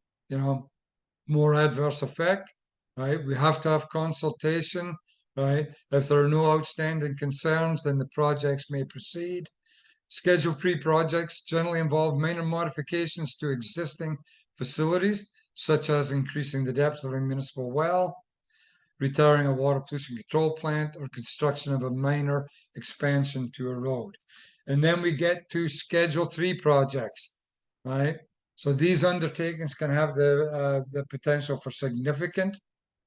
more adverse effect, right? We have to have consultation, right? If there are no outstanding concerns, then the projects may proceed. Schedule P projects generally involve minor modifications to existing facilities, such as increasing the depth of a municipal well, retiring a water pollution control plant, or construction of a minor expansion to a road. And then we get to Schedule 3 projects, right? So these undertakings can have the potential for significant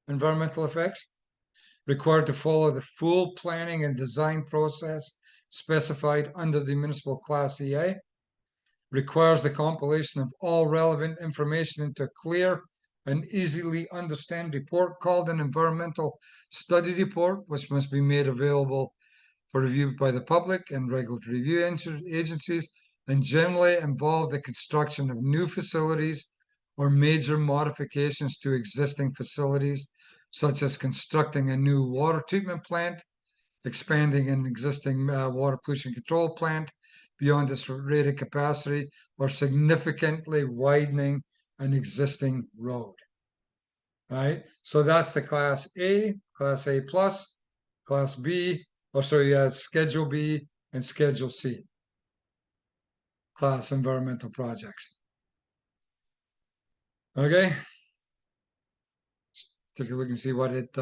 environmental effects, required to follow the full planning and design process specified under the municipal class EA, requires the compilation of all relevant information into a clear and easily understand report called an environmental study report, which must be made available for review by the public and regulatory review agencies, and generally involve the construction of new facilities or major modifications to existing facilities, such as constructing a new water treatment plant, expanding an existing water pollution control plant beyond its rated capacity, or significantly widening an existing road. Right? So that's the Class A, Class A plus, Class B, Schedule B and Schedule C. Class environmental projects. Okay. Let's take a look and see what it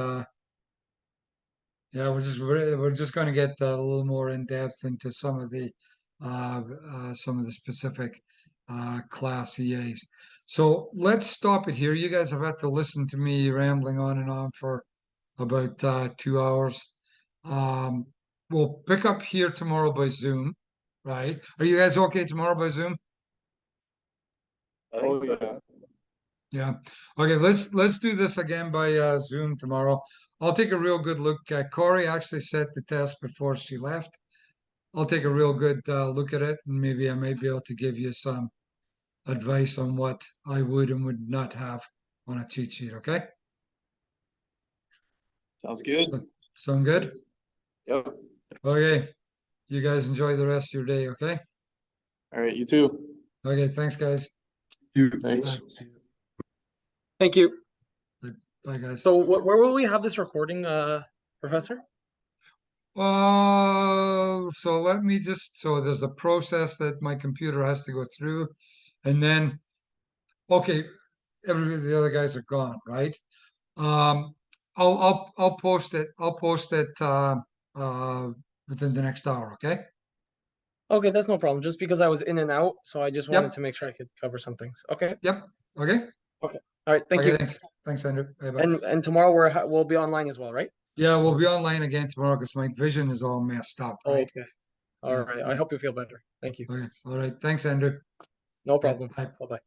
we're just going to get a little more in depth into some of the specific Class EAs. So let's stop it here. You guys have had to listen to me rambling on and on for about 2 hours. We'll pick up here tomorrow by Zoom, right? Are you guys okay tomorrow by Zoom? Oh, yeah. Yeah. Okay, let's do this again by Zoom tomorrow. I'll take a real good look. Corey actually set the test before she left. I'll take a real good look at it, and maybe I might be able to give you some advice on what I would and would not have on a cheat sheet, okay? Sounds good. Sound good? Yep. Okay. You guys enjoy the rest of your day, okay? All right, you too. Okay, thanks, guys. Thanks. Thank you. Bye, guys. So where will we have this recording, Professor? So let me so there's a process that my computer has to go through, and then, okay, the other guys are gone, right? I'll post it. I'll post it within the next hour, okay? Okay, that's no problem. Just because I was in and out, so I just wanted Yep. to make sure I could cover some things. Okay. Yep. Okay. All right. Thank Okay, you. Thanks, Andrew. Bye-bye. And tomorrow we'll be online as well, right? Yeah, we'll be online again tomorrow because my vision is all messed up, Oh, right? okay. All right. I hope you feel better. Thank you. Okay. All right. Thanks, Andrew. No problem. Bye. Bye-bye.